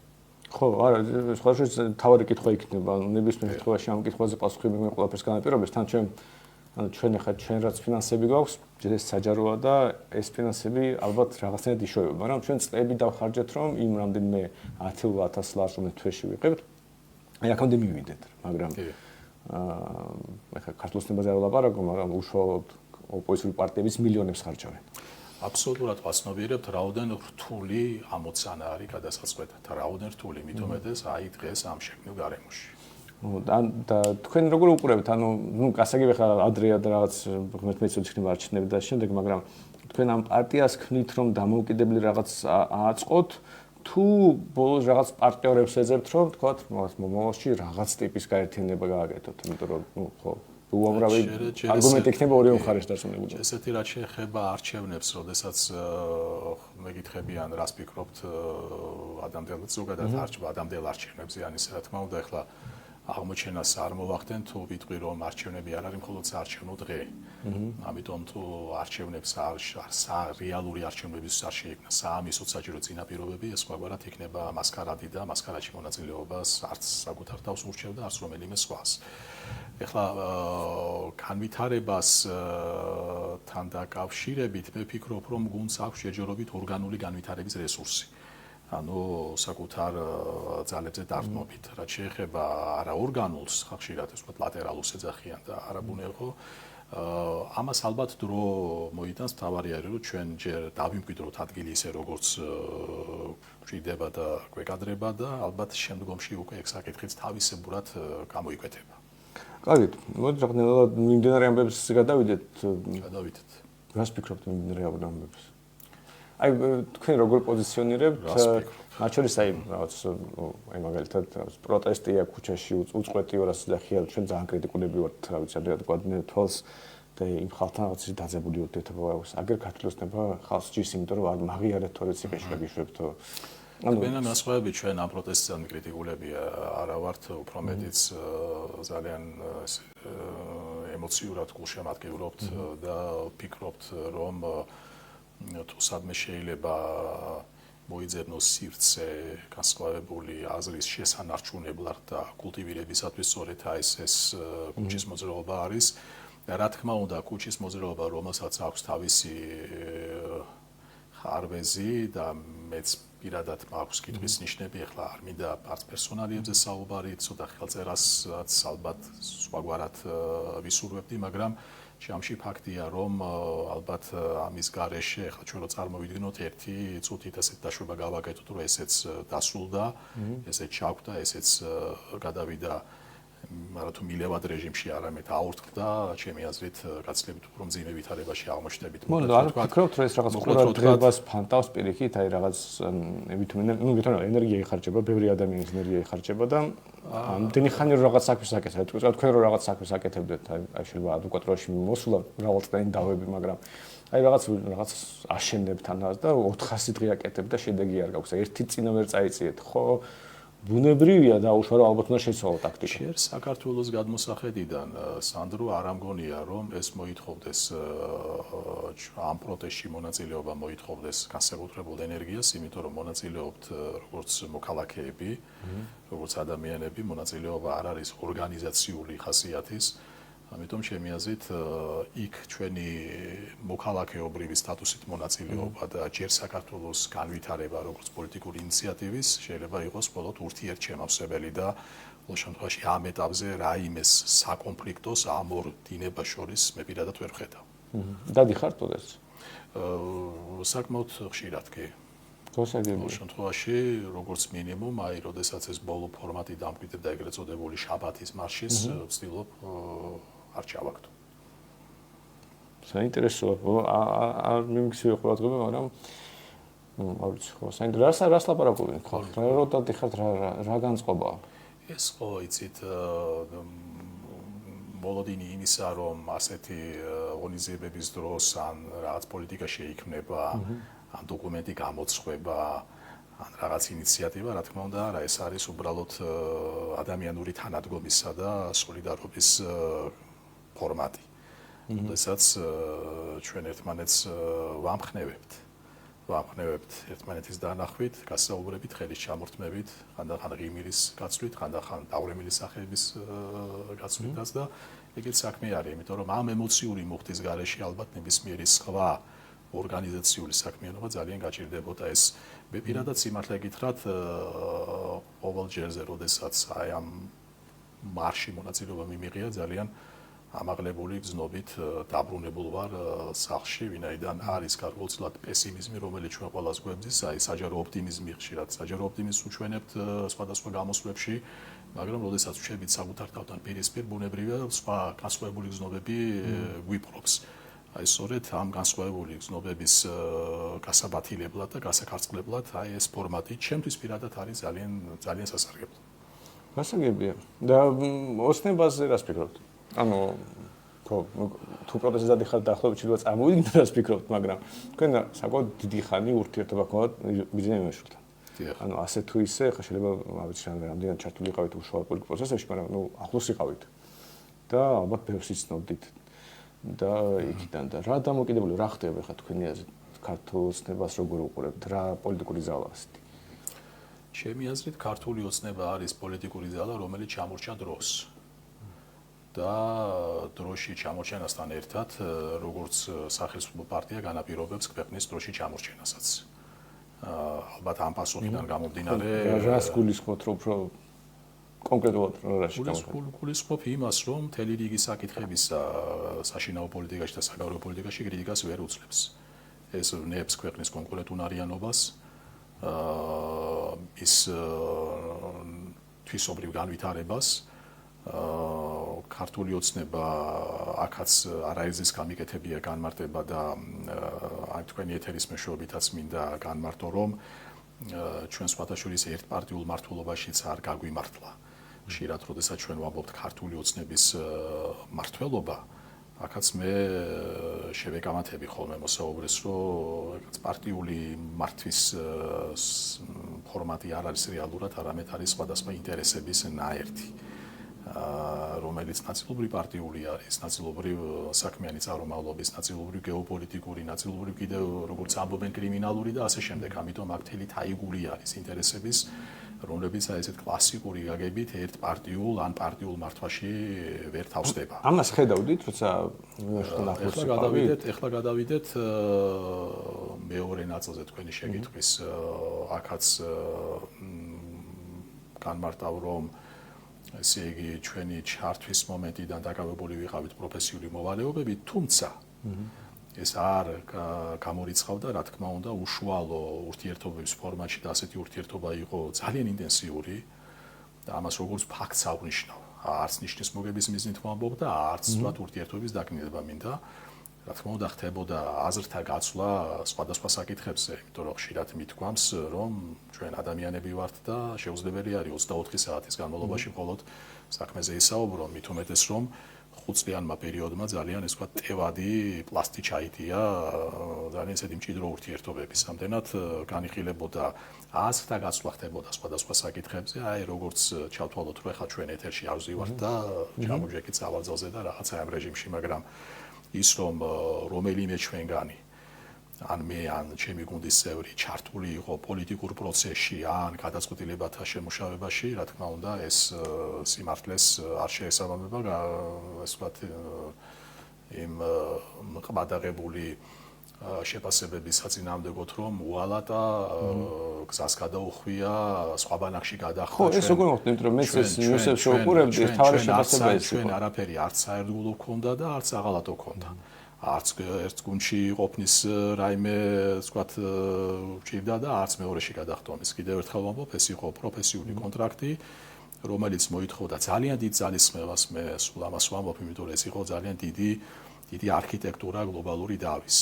ხო, არა, სხვაშორის თავარი კითხვა იქნება, ნებისმიერ შემთხვევაში ამ კითხვაზე პასუხები მე ყველაფერს განაპირობებს, თან ჩვენ ახლა ჩვენ რაც ფინანსები გვაქვს, ეს საჯაროა და ეს ფინანსები ალბათ რაღაცნაირად იშოვება, მაგრამ ჩვენ წლები დავხარჯეთ, რომ იმ რამდენიმე 10,000 ლარს რომ თვეში ვიყებთ, აი აქამდე მივიდეთ, მაგრამ ახლა ქართულ სნებაზე არ ვლაპარაკო, მაგრამ უშუალოდ ოპოზიციური პარტიების მილიონებს ხარჯავენ. აბსოლუტურად ვაცნობიერებთ, რაოდენ რთული ამოცანა არის გადასაწყვეტად, რაოდენ რთული, მithometes აი დღეს ამ შექმნილ გარემოში. და თქვენ როგორ უყურებთ, ანუ ნუ გასაგები ხარ ადრეა და რაღაც ღმერთმეც იქნება არჩევნები და შემდეგ, მაგრამ თქვენ ამ პარტიას ქმნით, რომ დამოუკიდებელი რაღაც ააწყოთ, თუ ბოლოს რაღაც პარტნიორებს ეძებთ, რომ თქვათ, მომავალში რაღაც ტიპის გაერთიანება გააკეთოთ, იმიტომ რომ ნუ ხო უამრავი არგუმენტი იქნება ორივე მხარეს დასრულებული. ესეთი რაც შეეხება არჩევნებს, როდესაც მეკითხებიან, რას ფიქრობთ ადამიანებს ზოგადად ადამიანელ არჩევნებზე, ან ისე რა თქმა უნდა, ახლა აღმოჩენას არ მოვახდენ, თუ ვიტყვი რომ არჩევნები არ არის მხოლოდ საარჩევნო დღე. ამიტომ თუ არჩევნებს რეალური არჩევნების არ შეიქმნა საამისო საჭირო წინაპირობები, ეს სხვაგვარად იქნება მასკარადი და მასკარადში მონაწილეობას არც საკუთარ თავს ურჩევ და არც რომელიმე სხვას. ეხლა განვითარებას თან დაკავშირებით მე ვფიქრობ, რომ გუნდს აქვს შეჯერობით ორგანული განვითარების რესურსი. ანუ საკუთარ ძალებზე დარტყმობით, რაც შეეხება არა ორგანულს, ხშირად ეს ვთქვათ ლატერალურს ეძახიან და არა ბუნებო, ამას ალბათ დრო მოიტანს, თავარი არის, რომ ჩვენ ჯერ დავიმკვიდროთ ადგილი ისე როგორც ჭირდება და გვეკადრება და ალბათ შემდგომში უკვე ეგ საკითხიც თავისებურად გამოიკვეთება. კარგით, მოდით რაღაცნაირად მიმდინარე ამბებს გადავიდეთ. გადავიდეთ. რას ფიქრობთ მიმდინარე ამბებს? აი თქვენ როგორ პოზიციონირებთ მათ შორის აი რაღაც აი მაგალითად პროტესტია ქუჩაში უწყვეტი 200 და ხიალ ჩვენ ძალიან კრიტიკულები ვართ რა ვიცი ადრე გვადგინეთ თვალს და იმ ხალხთან რაღაც დაძაბული ოდეთობა აგერ ქართლოსნება ხალხს ჭირს იმიტომ რომ არ მაღიარეთ თორე ციხეშგებიშვებთო ანუ განსხვავებით ჩვენ ამ პროტესტიდან კრიტიკულები არა ვართ უფრო მეტიც ძალიან ემოციურად გულშემატკივრობთ და ვფიქრობთ რომ თუ სადმე შეიძლება მოიძებნოს სივრცე განსხვავებული აზრის შესანარჩუნებლად და კულტივირებისათვის სწორედ ეს ქუჩის მოძრაობა არის რა თქმა უნდა ქუჩის მოძრაობა რომელსაც აქვს თავისი ხარვეზი და მეც პირადად მაქვს კითხვის ნიშნები ახლა არ მინდა არც პერსონალიებზე საუბარი ცოტა ხელწერასაც ალბათ სხვაგვარად ვისურვებდი მაგრამ ჯამში ფაქტია რომ ალბათ ამის garaშე ახლა ჩვენ რო წარმოვიდგინოთ ერთი წუთით ესეთ დაშვება გავაკეთოთ რომ ესეც დასრულდა ესეც ჩაგვდა ესეც გადავიდა მაგრამ თუ მილევად რეჟიმში არამედ აურთქდა ჩემი აზრით გაცილებით უფრო მძიმე ვითარებაში აღმოჩნდებით მოდი არ ვფიქრობთ რომ ეს რაღაც ყურადღებას ფანტავს პირიქით აი რაღაც ვითომ ნუ გითხრა ენერგია იხარჯება ბევრი ადამიანის ენერგია იხარჯება და ამდენი ხანი რომ რაღაც საქმეს აკეთებთ თქვენ რომ რაღაც საქმეს აკეთებდეთ აი შეიძლება ადვოკატურაში მოსულა მრავალწლიანი დავები მაგრამ აი რაღაც აშენებთ ანას და 400 დღე აკეთებთ და შედეგი არ გაქვს ერთი წინა ვერ წაიწიეთ ხო ბუნებრივია დაუშვა რომ ალბათ უნდა შეცვალო ტაქტიკა. შენ საქართველოს გადმოსახედიდან სანდრო არ ამგონია რომ ეს მოითხოვდეს ამ პროტესტში მონაწილეობა მოითხოვდეს განსაკუთრებულ ენერგიას, იმიტომ რომ მონაწილეობთ როგორც მოქალაქეები, როგორც ადამიანები, მონაწილეობა არ არის ორგანიზაციული ხასიათის. ამიტომ ჩემი აზრით იქ ჩვენი მოქალაქეობრივი სტატუსით მონაწილეობა და ჯერ საქართველოს განვითარება როგორც პოლიტიკური ინიციატივის შეიძლება იყოს მხოლოდ ურთიერთშემავსებელი და ყოველ შემთხვევაში ამ ეტაპზე რაიმეს საკონფლიქტოს ამ ორ დინებას შორის მე პირადად ვერ ვხედავ. დადიხართ ოდესმ? საკმაოდ ხშირად კი. გასაგებია. ყოველ შემთხვევაში როგორც მინიმუმ აი როდესაც ეს ბოლო ფორმატი დამკვიდრდა ეგრეთ წოდებული შაბათის მარშის ვცდილობ არ ჩავაგდო. საინტერესოა. არ მიმიქცევი ყურადღება, მაგრამ არ ვიცი ხო, საინტერესოა რას ლაპარაკობენ ხო? რა დადიხართ რა განწყობაა? ეს ხო იცით მოლოდინი იმისა რომ ასეთი ორგანიზებების დროს ან რაღაც პოლიტიკა შეიქმნება, ან დოკუმენტი გამოცხება, ან რაღაც ინიციატივა, რა თქმა უნდა, არა, ეს არის უბრალოდ ადამიანური თანადგომისა და სოლიდარობის ფორმატი. როდესაც ჩვენ ერთმანეთს ვამხნევებთ ერთმანეთის დანახვით, გასაუბრებით, ხელის ჩამორთმებით, ხანდახან ღიმილის გაცვლით, ხანდახან დავრემილი სახეების გაცვლითაც და ეგეც საქმე არის, იმიტომ რომ ამ ემოციური მუხტის garaში ალბათ ნებისმიერი სხვა ორგანიზაციული საქმიანობა ძალიან გაჭირდებოდა ეს. მე პირადად სიმართლე გითხრათ, ყოველ ჯერზე, როდესაც აი ამ მარში მონაწილეობა მიმიღია, ძალიან ამაღლებული გზნობით დაბრუნებულ ვარ სახლში, ვინაიდან არის გარკვეულწილად პესიმიზმი, რომელიც ჩვენ ყველას გვებძის, აი საჯარო ოპტიმიზმი ხშირად, საჯარო ოპტიმიზმს უჩვენებთ სხვადასხვა გამოსვლებში, მაგრამ როდესაც ვშევით საკუთარ თავთან პირისპირ, ბუნებრივია სხვა განსხვავებული გზნობები გვიპყრობს. აი სწორედ ამ განსხვავებული გზნობების გასაბათილებლად და გასაკარწყლებლად აი ეს ფორმატი ჩემთვის პირადად არის ძალიან სასარგებლო. გასაგებია. და ოცნებაზე რას ფიქრობთ? ანუ თუ პროტესტზე დადიხართ დაახლოებით შეიძლება წარმოვიდგინოთ რას ფიქრობთ, მაგრამ თქვენ საკმაოდ დიდი ხანი ურთიერთობა გქონდათ ბიზნესმენებთან. ანუ ასე თუ ისე, ხა შეიძლება არ ვიცი რამდენად ჩართული იყავით უშუალოდ პოლიტიკურ პროცესებში, მაგრამ ახლოს იყავით. და ალბათ ბევრს იცნობდით. და იქიდან და რა დამოკიდებული რა ხდება ხა თქვენი აზრით ქართულ ოცნებას როგორ უყურებთ, რა პოლიტიკური ზალა ასეთი? ჩემი აზრით ქართული ოცნება არის პოლიტიკური ზალა, რომელიც ჩამორჩა დროს. და დროში ჩამორჩენასთან ერთად როგორც სახელმწიფო პარტია განაპირობებს ქვეყნის დროში ჩამორჩენასაც. ალბათ ამ პასუხიდან გამომდინარე რას გულისხმობთ რომ უფრო კონკრეტულად რაში გულისხმობ იმას რომ მთელი რიგი საკითხებისა საშინაო პოლიტიკაში და საგარეო პოლიტიკაში კრიტიკას ვერ უძლებს. ეს ნებს ქვეყნის კონკურენტუნარიანობას, ის თვისობრივ განვითარებას ქართული ოცნება აქაც არაიზის გამიკეთებია განმარტება და აი თქვენი ეთერის მეშვეობითაც მინდა განმარტო რომ ჩვენ სხვათაშორის ერთპარტიულ მართლობაშიც არ გაგვიმართლა. ხშირად როდესაც ჩვენ ვამბობთ ქართული ოცნების მართლობა, აქაც მე შევეკამათები ხოლმე მოსაუბრეს, რომ პარტიული მართვის ფორმატი არ არის რეალურად, არამედ არის სხვადასხვა ინტერესების ნაერთი. რომელიც ნაწილობრივ პარტიული არის, ნაწილობრივ საქმიანი წარმომავლობის, ნაწილობრივ გეოპოლიტიკური, ნაწილობრივ კიდევ როგორც ამბობენ კრიმინალური და ასე შემდეგ. ამიტომ აქ მთელი თაიგული არის ინტერესების, რომლებიც აი ესეთ კლასიკური გაგებით ერთ პარტიულ ან პარტიულ მართვაში ვერ თავსდება. ამას ხედავდით, როცა ეხლა გადავიდეთ მეორე ნაწილზე თქვენი შეკითხვის. აქაც განმარტავ რომ ესე იგი ჩვენი ჩართვის მომენტიდან დაკავებული ვიყავით პროფესიული მოვალეობებით, თუმცა ეს არ გამორიცხავდა, რა თქმა უნდა, უშუალო ურთიერთობების ფორმატში და ასეთი ურთიერთობა იყო ძალიან ინტენსიური და ამას როგორც ფაქტს აღნიშნავ. არც ნიშნის მოგების მიზნით ვამბობ და არც ვთქვათ ურთიერთობის დაკნინება მინდა. რა თქმა უნდა, ხდებოდა აზრთა გაცვლა სხვადასხვა საკითხებზე, იმიტომ რომ ხშირად მithქვამს, რომ ჩვენ ადამიანები ვართ და შეუძლებელი არის 24 საათის განმავლობაში მხოლოდ საქმეზე ისაუბრო, მით უმეტეს რომ 5 წლიანმა პერიოდმა ძალიან ეს ვთქვათ ტევადი პლასტი ჩაიტია ძალიან ესეთი მჭიდრო ურთიერთობების. ამდენად განიხილებოდა აზრთა გაცვლა ხდებოდა სხვადასხვა საკითხებზე, აი როგორც ჩავთვალოთ, რომ ახლა ჩვენ ეთერში არ ვზივართ და ჩამოვიჯექით სავარძელზე და რაღაცა ამ რეჟიმში, მაგრამ ის რომ რომელიმე ჩვენგანი ან მე ან ჩემი გუნდის წევრი ჩართული იყო პოლიტიკურ პროცესში ან გადაწყვეტილებათა შემუშავებაში, რა თქმა უნდა, ეს სიმართლეს არ შეესაბამება, ასე ვთქვათ, იმ ყბადაღებული შეფასებების საწინააღმდეგოდ, რომ უალატა გზას გადაუხვია, სხვა ბანაკში გადახდა. ხო, ეს უკვე მოხდით, რომ მეც ეს ნიუსებს შევუყურებდი, ეს თავი შეფასება ის. ჩვენ არაფერი არც საერთგულო ქონდა და არც აღალატო ქონდა. არც ერთ გუნდში ყოფნის რაიმე, ვთქვათ, ჭირდა და არც მეორეში გადახდომის. კიდევ ერთხელ ვამბობ, ეს იყო პროფესიული კონტრაქტი, რომელიც მოითხოვდა ძალიან დიდ ძალისხმევას, მე სულ ამას ვამბობ, იმიტომ რომ ეს იყო ძალიან დიდი არქიტექტურა გლობალური დავის.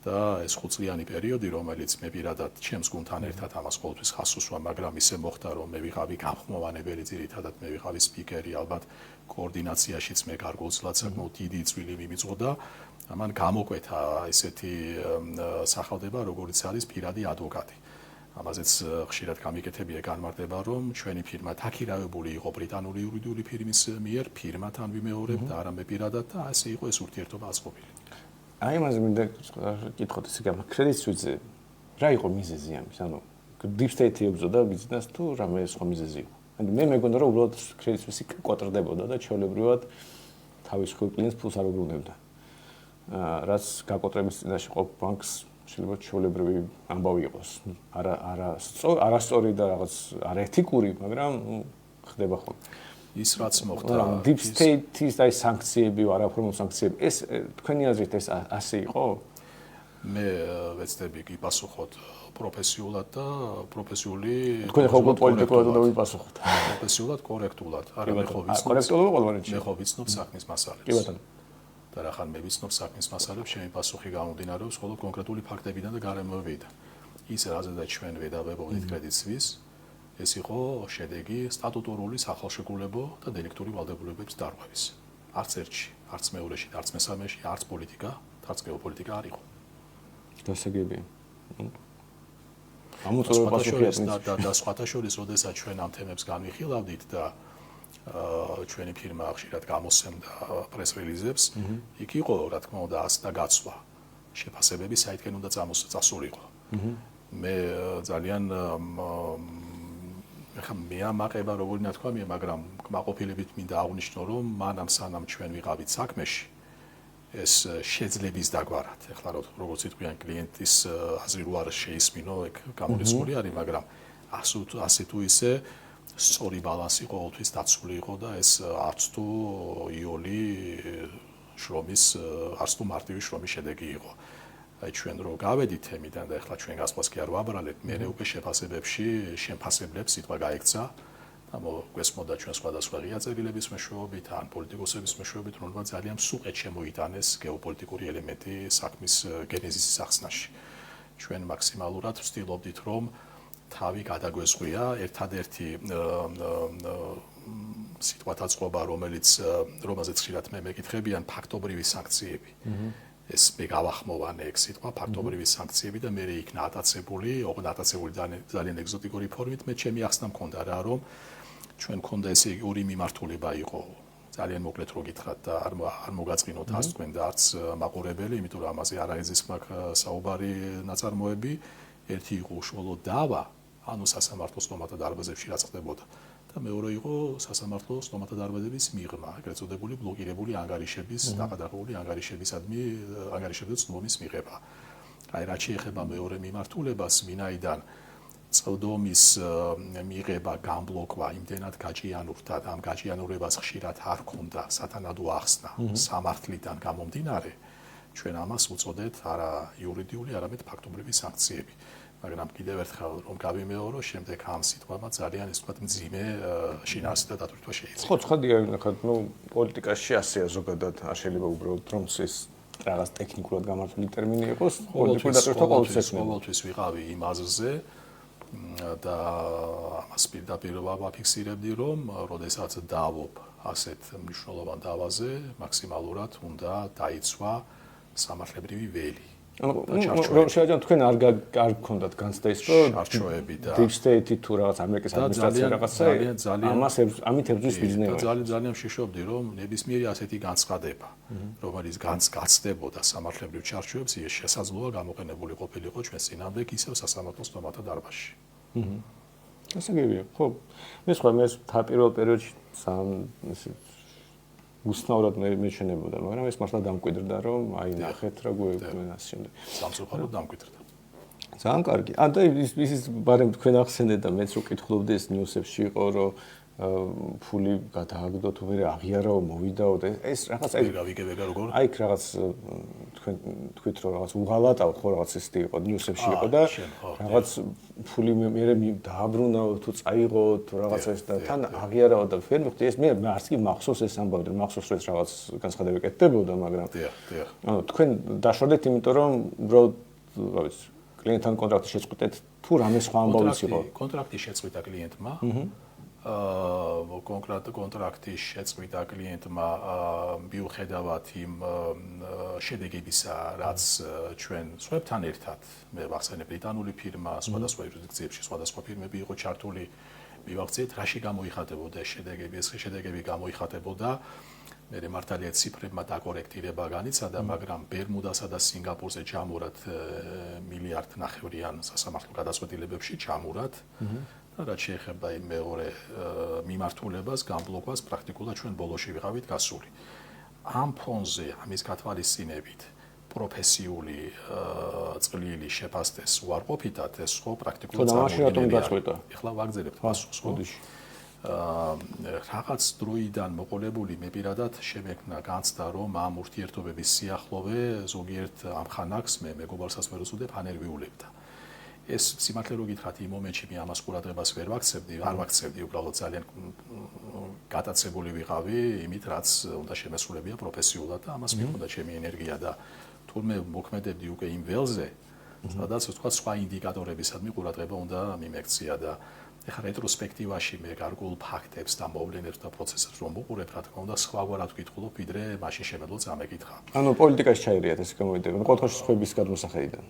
და ეს 5 წლიანი პერიოდი, რომელიც მე პირადად ჩემს გუნდთან ერთად ამას ყოველთვის ხაზს უსვა, მაგრამ ისე მოხდა, რომ მე ვიყავი გამხმოვანებელი, ძირითადად მე ვიყავი სპიკერი, ალბათ კოორდინაციაშიც მე გარკვეულწილად საკმაოდ დიდი წვლილი მიმიწოდა. ამან გამოკვეთა ესეთი სახელდება, როგორც არის პირადი ადვოკატი. ამაზეც ხშირად გამიკეთებია განმარტება, რომ ჩვენი ფირმა თაქირავებული იყო ბრიტანული იურიდიული ფირმის მიერ, ფირმათან ვიმეორებ და არამე პირადად და ასე იყო ეს ურთიერთობა აწყობილი. აი ამაზე მინდა კითხოთ ისე გამა კრედიტ სუიზე რა იყო მიზეზი ამის? ანუ deep state-ი ებრძოდა ბიზნესს თუ რამე სხვა მიზეზი იყო? ანუ მე მეგონა რომ უბრალოდ კრედიტ სუისი კვატრდებოდა და ჩვეულებრივად თავის კლიენტს ფულს არ უბრუნებდა. რაც გაკოტრების წინაშე ყოფ ბანკს შეიძლება ჩვეულებრივი ამბავი იყოს. არასწორი და რაღაც არაეთიკური, მაგრამ ხდება ხოლმე. ის რაც მოხდა deep state-ის და სანქციები, არაფორმულ სანქციები, ეს თქვენი აზრით ეს ასე იყო? მე ვეცდები კი პასუხოთ პროფესიულად და პროფესიული თქვენ ხო პოლიტიკურად უნდა ვიპასუხოთ. პროფესიულად კორექტულად. არა მე ხო ვიცნობ. კორექტულობა ყოველგვარში. მე ხო ვიცნობ საქმის მასალებს. კი ბატონო. და რახან მე ვიცნობ საქმის მასალებს, ჩემი პასუხი გამომდინარეობს მხოლოდ კონკრეტული ფაქტებიდან და გარემოებიდან. ის რაზედაც ჩვენ ვედავებოდით კრედიტ სუის ეს იყო შედეგი სტატუტურული სახალხშეკრულებო და დელიქტური ვალდებულებების დარღვევის. არც ერთში, არც მეორეში, არც მესამეში, არც პოლიტიკა, არც გეოპოლიტიკა არ იყო. დასაგებია. და სხვათა შორის, როდესაც ჩვენ ამ თემებს განვიხილავდით და ჩვენი ფირმა ხშირად გამოსცემდა პრეს რელიზებს, იქ იყო, რა თქმა უნდა, აზრთა გაცვლა. შეფასებები საითკენ უნდა წასულიყო. მე ძალიან ახლა მე ამაყება როგორი ნათქვამია, მაგრამ კმაყოფილებით მინდა აღვნიშნო, რომ მანამ სანამ ჩვენ ვიყავით საქმეში, ეს შეძლების დაგვარად. ახლა როგორც იტყვიან კლიენტის აზრი რო არ შეისმინო, ეგ გამორიცხული არის, მაგრამ ასე თუ ისე სწორი ბალანსი ყოველთვის დაცული იყო და ეს არც თუ იოლი შრომის, არც თუ მარტივი შრომის შედეგი იყო. აი ჩვენ რო გავედით თემიდან და ახლა ჩვენ გასვლას კი არ ვაბრალეთ, მე უკვე შეფასებებში შემფასებლებს სიტყვა გაიქცა გვესმოდა ჩვენ სხვადასხვა ღია წერილების მეშვეობით ან პოლიტიკოსების მეშვეობით, რომელმაც ძალიან სუყეთ შემოიტანეს გეოპოლიტიკური ელემენტი საქმის გენეზისის ახსნაში. ჩვენ მაქსიმალურად ვცდილობდით, რომ თავი გადაგვესხვია ერთადერთი სიტყვათა წყობა, რომელზეც ხშირად მე მეკითხებიან ფაქტობრივი სანქციები. ეს მე გავახმოვანე ეგ სიტყვა ფაქტობრივი სანქციები და მე იქნა ატაცებული ძალიან ეგზოტიკური ფორმით. მე ჩემი ახსნა მქონდა რა, რომ ჩვენ მქონდა ესე იგი ორი მიმართულება იყო. ძალიან მოკლედ რო გითხრათ და არ მოგაწყინოთ არც თქვენ და არც მაყურებელი, იმიტომ რომ ამაზე არ არის მაქვს საუბარი ნაწარმოები. ერთი იყო უშუალო დავა, ანუ სასამართლო სტომატა დარბაზებში რაც ხდებოდა. და მეორე იყო სასამართლო სტომატა დარბაზების მიღმა, ეგრეთ წოდებული ბლოკირებული ანგარიშების, დაყადაღებული ანგარიშების ცნობის მიღება. აი რაც შეეხება მეორე მიმართულებას, ვინაიდან წვდომის მიღება, გამბლოკვა იმდენად გაჭიანურდა და ამ გაჭიანურებას ხშირად არ ქონდა სათანადო ახსნა სამართლიდან გამომდინარე, ჩვენ ამას უწოდეთ არა იურიდიული, არამედ ფაქტობრივი სანქციები. მაგრამ კიდევ ერთხელ რომ გავიმეორო, შემდეგ ამ სიტყვამა ძალიან ისე ვთქვათ მძიმე შინაარსი და დატვირთვა შეიძლება. ხო, ცხადია, ნახეთ, პოლიტიკაში ასეა ზოგადად, არ შეიძლება უბრალოდ რომ ის რაღაც ტექნიკურად გამართული ტერმინი იყოს, პოლიტიკური დატვირთვა ყოველთვის ვიყავი იმ აზრზე და ამას პირდაპირ ვაფიქსირებდი, რომ როდესაც დავობ ასეთ მნიშვნელოვან დავაზე, მაქსიმალურად უნდა დაიცვა სამართლებრივი ველი. შეიძლება თქვენ არ გქონდათ განცდა ის რომ არჩევები და deep state თუ რაღაც ამერიკის ადმინისტრაცია რაღაცა ამას ამით ებრძვის ბიზნესი. ძალიან ვშიშობდი რომ ნებისმიერი ასეთი განცხადება, რომელიც გაცდებოდა სამართლებრივ ჩარჩოებს, ის შესაძლოა გამოყენებული ყოფილიყო ჩვენ წინამდე ისევ სასამართლო სტომატა დარბაზში. ასე გიგია. ხო, მე სხვა მე პირველ პერიოდში უსნაურად მეჩვენებოდა, მაგრამ ეს მართლა დამკვიდრდა, რომ აი ნახეთ რა გვეუბნება ასე შემდეგ. სამწუხაროდ დამკვიდრდა. ძალიან კარგი. და ის ბარემ თქვენ ახსენეთ და მეც რო კითხულობდი ეს ნიუსებში იყო, რომ ფული გადააგდო თუ მე აღიარაო, მოვიდაო და ეს რაღაც ვიგებეგა როგორ? აი რაღაც თქვენ თქვით რომ რაღაც უღალატავ ხო რაღაც ისეთი იყო ნიუსებში იყო და რაღაც ფული მე დააბრუნაო თუ წაიღო თუ რაღაცა ეს და თან აღიარაო და ვერ მივხვდი ეს მე არც კი მახსოვს ეს ამბავი რომ მახსოვს რომ ეს რაღაც განცხადებები კეთდებოდა მაგრამ ანუ თქვენ დაშორდეთ იმიტომ რომ უბრალოდ რა ვიცი კლიენტთან კონტრაქტი შეწყვეტეთ თუ რამე სხვა ამბავიც იყო კონტრაქტი შეწყვეტა კლიენტმა კონკრეტ კონტრაქტის შეწყვეტა კლიენტმა მიუხედავად იმ შედეგებისა, რაც ჩვენ სხვებთან ერთად მე ვახსენე ბრიტანული ფირმა, სხვადასხვა იურისდიქციებში სხვადასხვა ფირმები იყო ჩართული, მივახციეთ, რაში გამოიხატებოდა ეს შედეგები, ეს შედეგები გამოიხატებოდა მე მართალია ციფრებმა დაკორექტირება განიცადა, მაგრამ ბერმუდასა და სინგაპურზე ჩამურად მილიარდ ნახევრიან სასამართლო გადაწყვეტილებებში ჩამურად და რაც შეეხება იმ მეორე მიმართულებას, გამბლოკვას პრაქტიკულად ჩვენ ბოლოში ვიყავით გასული. ამ ფონზე, ამის გათვალისწინებით, პროფესიული წვლილი შეფასდეს უარყოფითად, ეს ხო პრაქტიკულად წარმოუდგენელია. ეხლა ვაგზელებთ პასუხს, ხო? რაღაც დროიდან მოყოლებული მე პირადად შემექმნა განცდა, რომ ამ ურთიერთობების სიახლოვე ზოგიერთ ამხანაგს მე მეგობარსაც ვერ უწოდებ ანერვიულებდა. ეს სიმართლე რო გითხრათ იმ მომენტში მე ამას ყურადღებას ვერ ვაქცევდი, უბრალოდ ძალიან გატაცებული ვიყავი იმით, რაც უნდა შემესრულებია პროფესიულად და ამას მიყოდა ჩემი ენერგია და თურმე მოქმედებდი უკვე იმ ველზე, სადაც თქვა სხვა ინდიკატორებისადმი ყურადღება უნდა მიმექცია და ეხლა რეტროსპექტივაში მე გარკვეულ ფაქტებს და მოვლენებს და პროცესებს რომ ვუყურებ, რა თქმა უნდა, სხვაგვარად ვკითხულობ, ვიდრე მაშინ შემეძლო წამეკითხა. ანუ პოლიტიკაში ჩაირიათ ეს გამოიდება, ყოველთვის სხვების გადმოსახედიდან.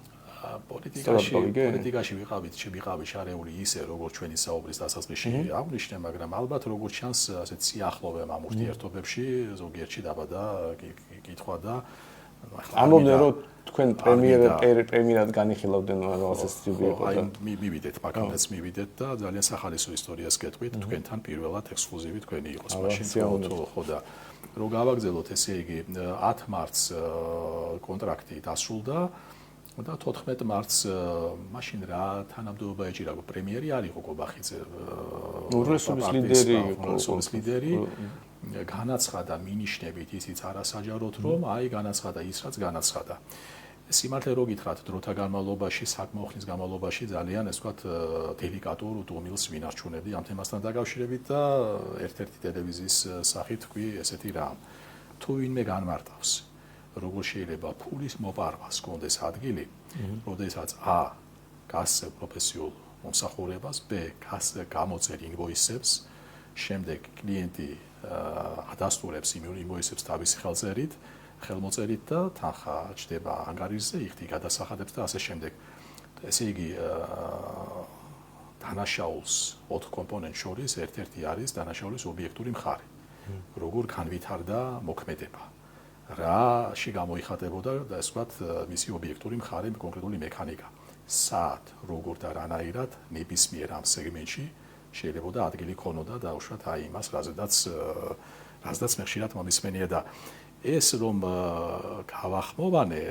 პოლიტიკაში ვიყავით შარეული ისე, როგორც ჩვენი საუბრის დასაწყისში აღნიშნე, მაგრამ ალბათ როგორც ჩანს, ასეთ სიახლოვე ამ ურთიერთობებში ზოგიერთში დაბადა კითხვა და ამბობდნენ, რომ თქვენ პრემიერად განიხილავდნენ რაღაცა სტივი იყო და მივიდეთ, მაგალითად მივიდეთ და ძალიან სახალისო ისტორიას გეტყვით, თქვენთან პირველად ექსკლუზივი თქვენი იყოს მაშინ ხო და რო გავაგზავნოთ ესე იგი 10 მარტს კონტრაქტი დასრულდა და 14 მარტს მაშინ რა თანამდებობა ეჭირა პრემიერი არ იყო კობახიძე ურესობის ლიდერი იყო ლიდერი განაცხადა მინიშნებით ისიც არასაჯაროდ რომ აი განაცხადა ის რაც განაცხადა სიმართლე რო გითხრათ, დროთა განმავლობაში, საქმო ხნის განმავლობაში ძალიან ეს ვთქვათ დელიკატურ უდუმილს ვინარჩუნებდი ამ თემასთან დაკავშირებით და ერთ-ერთი ტელევიზიის სახით თქვი ესეთი რამ. თუ ვინმე განმარტავს, როგორ შეიძლება ფულის მოპარვას კონდეს ადგილი, როდესაც a გასცემ პროფესიულ მომსახურებას, b გამოწერ ინვოისებს, შემდეგ კლიენტი ადასტურებს იმ ინვოისებს თავისი ხელწერით, ხელმოწერით და თანხა ჩდება ანგარიშზე, იხდი გადასახადებს და ასე შემდეგ. ესე იგი დანაშაულს 4 კომპონენტს შორის ერთ-ერთი არის დანაშაულის ობიექტური მხარე. როგორ განვითარდა მოქმედება. რაში გამოიხატებოდა და ასე ვთქვათ მისი ობიექტური მხარე კონკრეტული მექანიკა. სად, როგორ და რანაირად ნებისმიერ ამ სეგმენტში შეიძლება ადგილი ქონოდა და უშუალოდ აი იმას, რაზედაც მე ხშირად მომისმენია და ეს რომ გავახმოვანე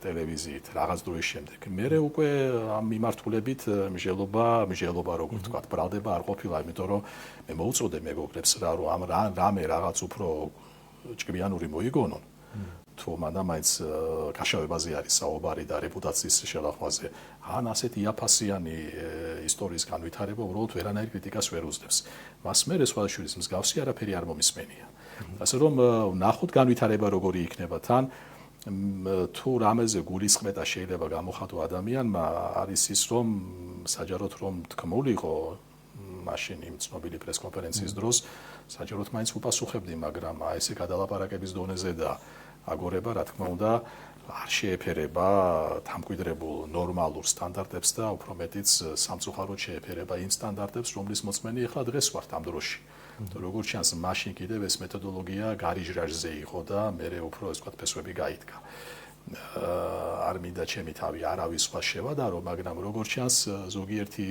ტელევიზიით რაღაც დროის შემდეგ, მე უკვე ამ მიმართულებით მსჯელობა როგორ ვთქვათ, ბრალდება არ ყოფილა, იმიტომ რომ მე მოუწოდე მეგობრებს რომ ამ რამე რაღაც უფრო ჭკვიანური მოიგონონ. თუ მანდა მაინც გაშავებაზე არის საუბარი და რეპუტაციის შელახვაზე, ან ასეთი იაფასიანი ისტორიის განვითარება უბრალოდ ვერანაირ კრიტიკას ვერ უძლებს. მას მე სხვადასხვის მსგავსი არაფერი არ მომისმენია. ასე რომ ნახოთ განვითარება როგორი იქნება თან თუ რამეზე გულისხმეტა შეიძლება გამოხატო ადამიანმა არის ის რომ საჯაროდ რომ თქმულიყო მაშინ იმ ცნობილი პრესკონფერენციის დროს საჯაროდ მაინც უპასუხებდი, მაგრამ ესე გადალაპარაკების დონეზე და აგორება, რა თქმა უნდა, არ შეეფერება თამკვიდრებულ ნორმალურ სტანდარტებს და უფრო მეტიც სამწუხაროდ შეეფერება იმ სტანდარტებს, რომლის მოწმენი ახლა დღეს ვართ ამ დროში. როგორც ჩანს, მაშინ კიდევ ეს მეთოდოლოგია გარიჟრაჟზე იყო და მე უფრო ეს ვთქვათ ფესვები გაიდგა. არ მინდა ჩემი თავი არავის სხვა შევადარო, მაგრამ როგორც ჩანს, ზოგიერთი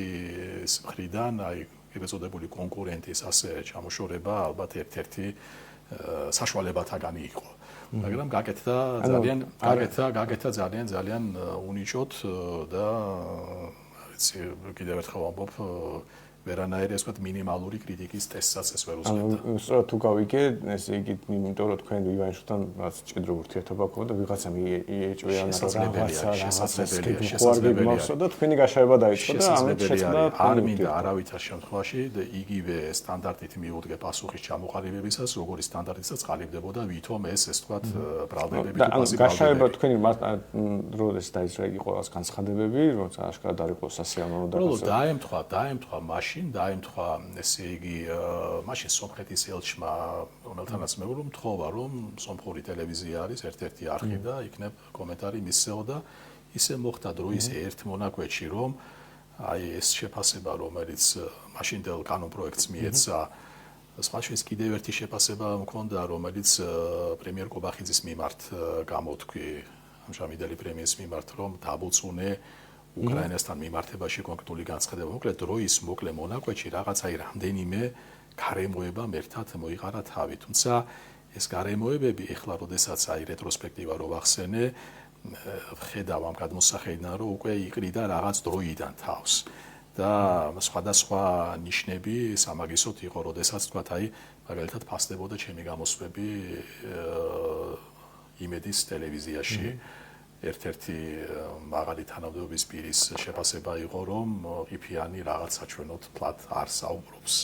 მხრიდან, აი ეგრეთწოდებული კონკურენტის ასე ჩამოშორება ალბათ ერთ-ერთი საშუალებათაგანი იყო. მაგრამ გაკეთდა ძალიან უნიჭოდ და ვიცი კიდევ ერთხელ ვამბობ ვერანაირი ეს ვთქვათ მინიმალური κρიტიკის ტესტსაც ეს ვერ უძლებდა. ანუ თუ გავიგე, ესე იგი იმიტომ რომ თქვენ ივანიშვილთან რაც ჭიდრო ურთიერთობა გქონდა, ვიღაცამ იეჭვია რაღაცა შესაძლებელია და თქვენი გაშავება დაიწყო და ამით შეცდა არ მინდა არავითარ შემთხვევაში და იგივე სტანდარტით მიუდგე პასუხის ჩამოყალიბებისას, როგორი სტანდარტითაც ყალიბდებოდა ვითომ ეს ვთქვათ ბრალდებები თუ ბაზი გაშავება თქვენი როდეს დაიწყო იგი ყოველს განცხადებები, როცა აშკარად არ იყო სასიამოვნო და დაემთხვა დაემთხვა ესე იგი მაშინ სომხეთის ელჩმა რომელთანაც მე ვთხოვა რომ სომხური ტელევიზია არის ერთ-ერთი არხი და იქნებ კომენტარი მისცეო და ისე მოხდა დროის ერთ მონაკვეთში რომ აი ეს შეფასება რომელიც მაშინდელ კანონპროექტს მიეცა სხვაშორის კიდევ ერთი შეფასება მქონდა რომელიც პრემიერ კობახიძის მიმართ გამოთქვი ამჟამინდელი პრემიერის მიმართ რომ დაბუწუნე უკრაინასთან მიმართებაში კონკრეტული განცხადება. მოკლედ დროის მოკლე მონაკვეთში რაღაცა რამდენიმე გარემოება მერთად მოიყარა თავი. თუმცა ეს გარემოებები ეხლა როდესაც აი რეტროსპექტივა რო ვახსენე, ხედავ ამ გადმოსახედიდან რომ უკვე იყრიდა რაღაც დროიდან თავს. და სხვადასხვა ნიშნები სამაგისოდ იყო, როდესაც თქვა აი მაგალითად ფასდებოდა ჩემი გამოსვლები იმედის ტელევიზიაში. ერთ-ერთი მაღალი თანამდებობის პირის შეფასება იყო, რომ ყიფიანი რაღაც საჩვენოდ ფლად არ საუბრობს.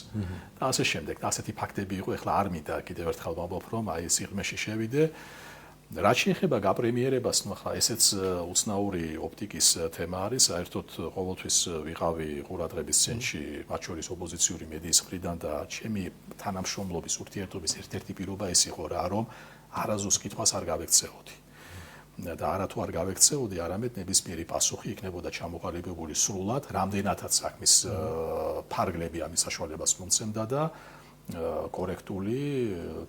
და ასე შემდეგ. და ასეთი ფაქტები იყო, ეხლა არ მინდა კიდევ ერთხელ ვამბობ, რომ აი სიღრმეში შევიდე. რაც შეეხება გაპრემიერებას, ნუ ახლა ესეც უცნაური ოპტიკის თემა არის, საერთოდ ყოველთვის ვიყავი ყურადღების ცენტრში, მათ შორის ოპოზიციური მედიის მხრიდან და ჩემი თანამშრომლობის ურთიერთობის ერთ-ერთი პირობა ეს იყო რა, რომ არაზუსტ კითხვას არ გავექცეოდი. და არათუ არ გავექცეოდი, არამედ ნებისმიერი პასუხი იქნებოდა ჩამოყალიბებული სრულად, რამდენადაც საქმის ფარგლები ამის საშუალებას მომცემდა და კორექტული,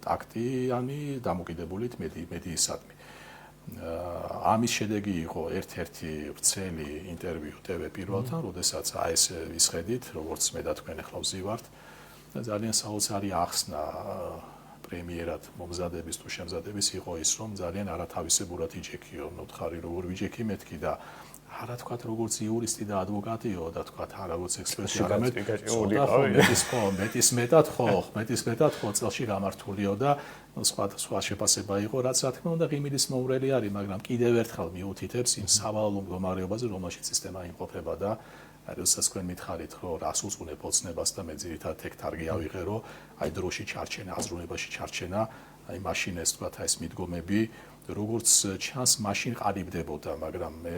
ტაქტიანი, დამოკიდებულით მედიისადმი. ამის შედეგი იყო ერთ-ერთი ვრცელი ინტერვიუ TV პირველთან, როდესაც აი ეს ვისხედით, როგორც მე და თქვენ ახლა ვზივართ და ძალიან საოცარი ახსნა პრემიერად მომზადების თუ შემზადების იყო ის, რომ ძალიან არათავისებურად იჯექიო, ხარი როგორ ვიჯექი მეთქი და არა თქვათ როგორც იურისტი და ადვოკატიო და თქვათ არა როგორც ექსპერტი, არამედ მეტის მეტად ხო წელში გამართულიო და სხვა შეფასება იყო, რაც რა თქმა უნდა ღიმილის მოურელი არის, მაგრამ კიდევ ერთხელ მიუთითებს იმ სავალალო მდგომარეობაზე, რომელშიც სისტემა იმყოფება და როდესაც თქვენ მითხარით, რომ რას უწუნებ ოცნებას და მე ძირითადად ეგ თარგი ავიღე, რომ აი დროში ჩარჩენა, აზროვნებაში ჩარჩენა, აი მაშინ ეს თქვათ ეს მიდგომები როგორც ჩანს მაშინ ყალიბდებოდა, მაგრამ მე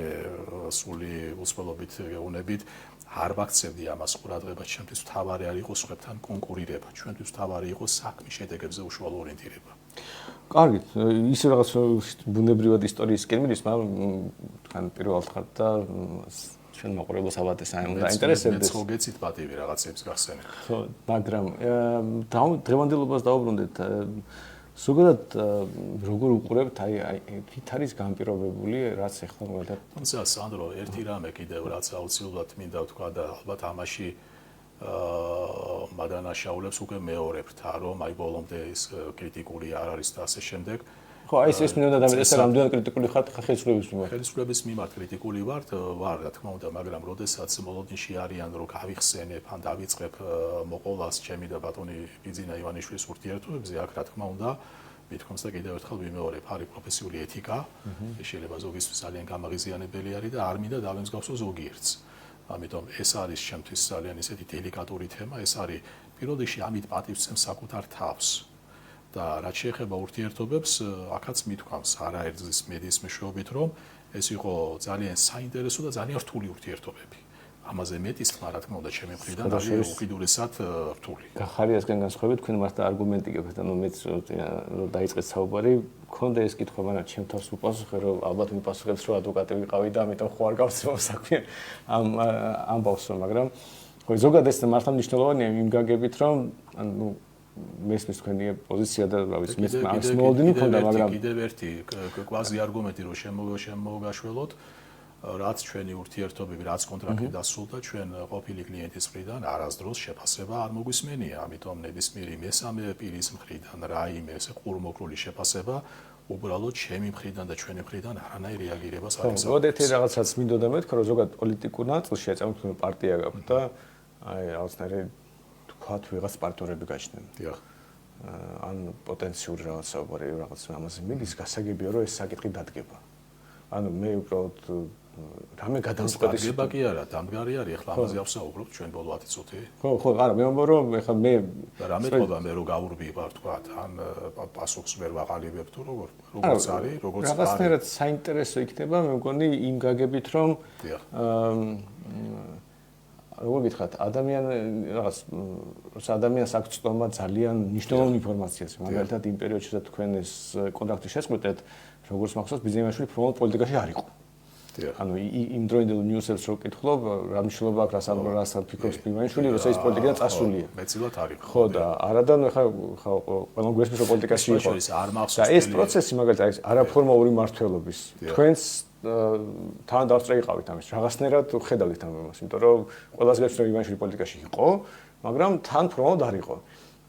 სული უცვლელობით გეუბნებით არ ვაქცევდი ამას ყურადღებას, ჩემთვის თავარი არ იყო სხვებთან კონკურირება, ჩვენთვის თავარი იყო საქმის შედეგებზე უშუალო ორიენტირება. კარგი, ის რაღაც ბუნებრივად ისტორიისკენ მიდის, მაგრამ თან პირველად ხარ და ჩვენ მოყოლებას ალბათ აი უნდა ინტერესებდეს. მეც ხო გეცით პატივი რაღაცებს გახსენეთ. ხო, მაგრამ დღევანდელობას დაუბრუნდეთ. ზოგადად როგორ უყურებთ აი თით არის განპირობებული რაც ახლა მოედა. თუმცა სანდრო ერთი რამე კიდევ რაც აუცილებლად მინდა ვთქვა და ალბათ ამაში მადანაშაულებს უკვე მეორებთ, რომ აი ბოლომდე ის კრიტიკული არ არის და ასე შემდეგ. ხო, აი ეს მინდა დამეტესა რამდენად კრიტიკული ხართ ხელისუფლების მიმართ. ხელისუფლების მიმართ კრიტიკული ვარ, რა თქმა უნდა, მაგრამ როდესაც მოლოდინში არიან რომ გავიხსენებ ან დავიწყებ მოყოლას ჩემი და ბატონი ბიძინა ივანიშვილის ურთიერთობებზე, აქ რა თქმა უნდა მithkoms და კიდევ ერთხელ ვიმეორებ, არის პროფესიული ეთიკა, ეს შეიძლება ზოგისთვის ძალიან გამაღიზიანებელი არის და არ მინდა დავემსგავსო ზოგიერთს. ამიტომ ეს არის ჩემთვის ძალიან ისეთი დელიკატური თემა, ეს არის პირველ რიგში ამით პატივს ცემს საკუთარ თავს. და რაც შეეხება ურთიერთობებს, აქაც მithkoms არაერთგზის მედიის მეშვეობით, რომ ეს იყო ძალიან საინტერესო და ძალიან რთული ურთიერთობები. ამაზე მეტის თქმა რა თქმა უნდა ჩემი მხრიდან არის უკიდურესად რთული. გახარიასგან განსხვავებით, თქვენ მართლა არგუმენტი გქონდეთ, ანუ მეც რომ დაიწყეთ საუბარი, მქონდა ეს კითხვა, მაგრამ ჩემ თავს უპასუხე, რომ ალბათ მიპასუხებს, რომ ადვოკატი ვიყავი და ამიტომ ხო არ გავცემო საქმე ამ ამბავს, მაგრამ ხო ზოგადად ეს მართლა მნიშვნელოვანია იმ გაგებით, რომ ანუ მესმის თქვენი პოზიცია და რა ვიცი, მეც ამის მოლოდინი მქონდა, მაგრამ კიდევ ერთი კვაზი არგუმენტი რომ შემოგაშველოთ რაც ჩვენი ურთიერთობები, რაც კონტრაქტი დასრულდა, ჩვენ ყოფილი კლიენტის მხრიდან არასდროს შეფასება არ მოგვისმენია, ამიტომ ნებისმიერი მესამე პირის მხრიდან რაიმე ესე ყურმოკლული შეფასება უბრალოდ ჩემი მხრიდან და ჩვენი მხრიდან არანაირ რეაგირებას არ ემსახურებს. მოდეთ რაღაცას მინდოდა მეთქვა, რომ ზოგადად პოლიტიკურ ნაწილში ეწამოთ პარტია გაქვთ და აი რაღაცნაირი თქვათ ვიღაც პარტნიორები გაჩნდნენ. დიახ. ან პოტენციური რაღაც საუბარი რაღაც ამაზე მიდის, გასაგებია რომ ეს საკითხი დადგება. ანუ მე უბრალოდ რამე გადამწყვეტი გება კი არა, დამდგარი არის, ახლა ამაზე ავსაუბრობთ ჩვენ ბოლო 10 წუთი. ხო, არა, მე ვამბობ რომ ახლა მე რა მეტყობა მე რომ გავურბივარ თქვა, ან პასუხს ვერ ვაყალიბებ თუ როგორც არის, როგორც არის. რაღაცნაირად საინტერესო იქნება, მე მგონი იმ გაგებით რომ როგორ გითხრათ, ადამიანს აქვს წტომა ძალიან მნიშვნელოვანი ინფორმაციას, მაგალითად იმ პერიოდში და თქვენ ეს კონტრაქტი შესწყვეტეთ, როგორც მახსოვს, ბიზნესმენში ფორმალ პოლიტიკაში არ იყო. ანუ იმ დროინდელ ნიუსებს რო ვკითხულობ, რა მნიშვნელობა აქვს რასაც ფიქრობს ბიზნესმენი, როცა ის პოლიტიკიდან წასულია. მეცილად არ იყო. ხო და არადან ხა ყველა გვესმის რო პოლიტიკაში იყო. და ეს პროცესი მაგალითად არის არაფორმალური მმართველობის. თქვენს თან დავწრე იყავით ამის. რაღაცნაირად ხედავდით ამ ამას, იმიტომ რომ ყველას გეცნო ბიზნესში პოლიტიკაში იყო, მაგრამ თან ფორმალად არ იყო.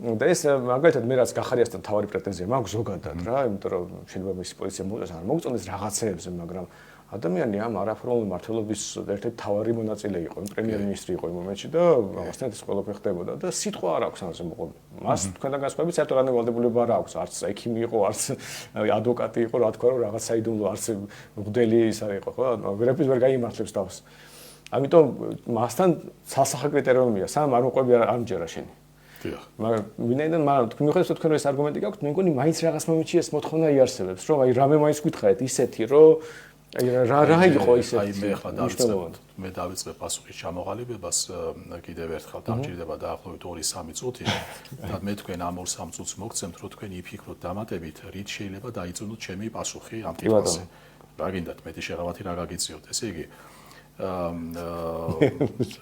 და ეს მაგალითად მე რაც გახარიასთან თავარი პრეტენზია მაქვს ზოგადად რა, იმიტომ რომ შეიძლება მისი პოზიცია მოუწეს არ მოგწონდეს რაღაცეებზე, მაგრამ ადამიანი ამ არაფორმალური მმართველობის ერთ-ერთი თავარი მონაწილე იყო, პრემიერ-მინისტრი იყო იმ მომენტში და რაღაცნაირად ეს ყველაფერი ხდებოდა და სიტყვა არ აქვს ამაზე მოყოლ. მას თქვენთან განსხვავებით საერთოდ განმავლობლება არ აქვს, არც ექიმი იყო, არც ადვოკატი იყო, რა თქვა რომ რაღაც საიდუმლო, არც მღვდელი ის არ იყო, ხო? ვერაფერს ვერ გაიმართლებს თავს. ამიტომ მასთან სასახა კრიტერიუმია, სამ არ მოყვები არ მჯერა შენი. დიახ. მაგრამ ვინაიდან თქვენ მიხედავთ თქვენ ეს არგუმენტი გაქვთ, მე მგონი მაინც რაღაც მომენტში ეს მოთხოვნა იარსებებს, რომ აი რამე მაინც გითხარით ისეთი, რომ აი რა იყო ისეთი. აი მე დავიწყებ პასუხის ჩამოყალიბებას, კიდევ ერთხელ დამჭირდება დაახლოებით 2-3 წუთი და მე თქვენ ამ 2-3 წუთს მოგცემთ, რომ თქვენ იფიქროთ დამატებით, რით შეიძლება დაიწუნოთ ჩემი პასუხი ამ თემაზე. რა გინდათ, მეტი შეღავათი რა გაგიწიოთ, ესე იგი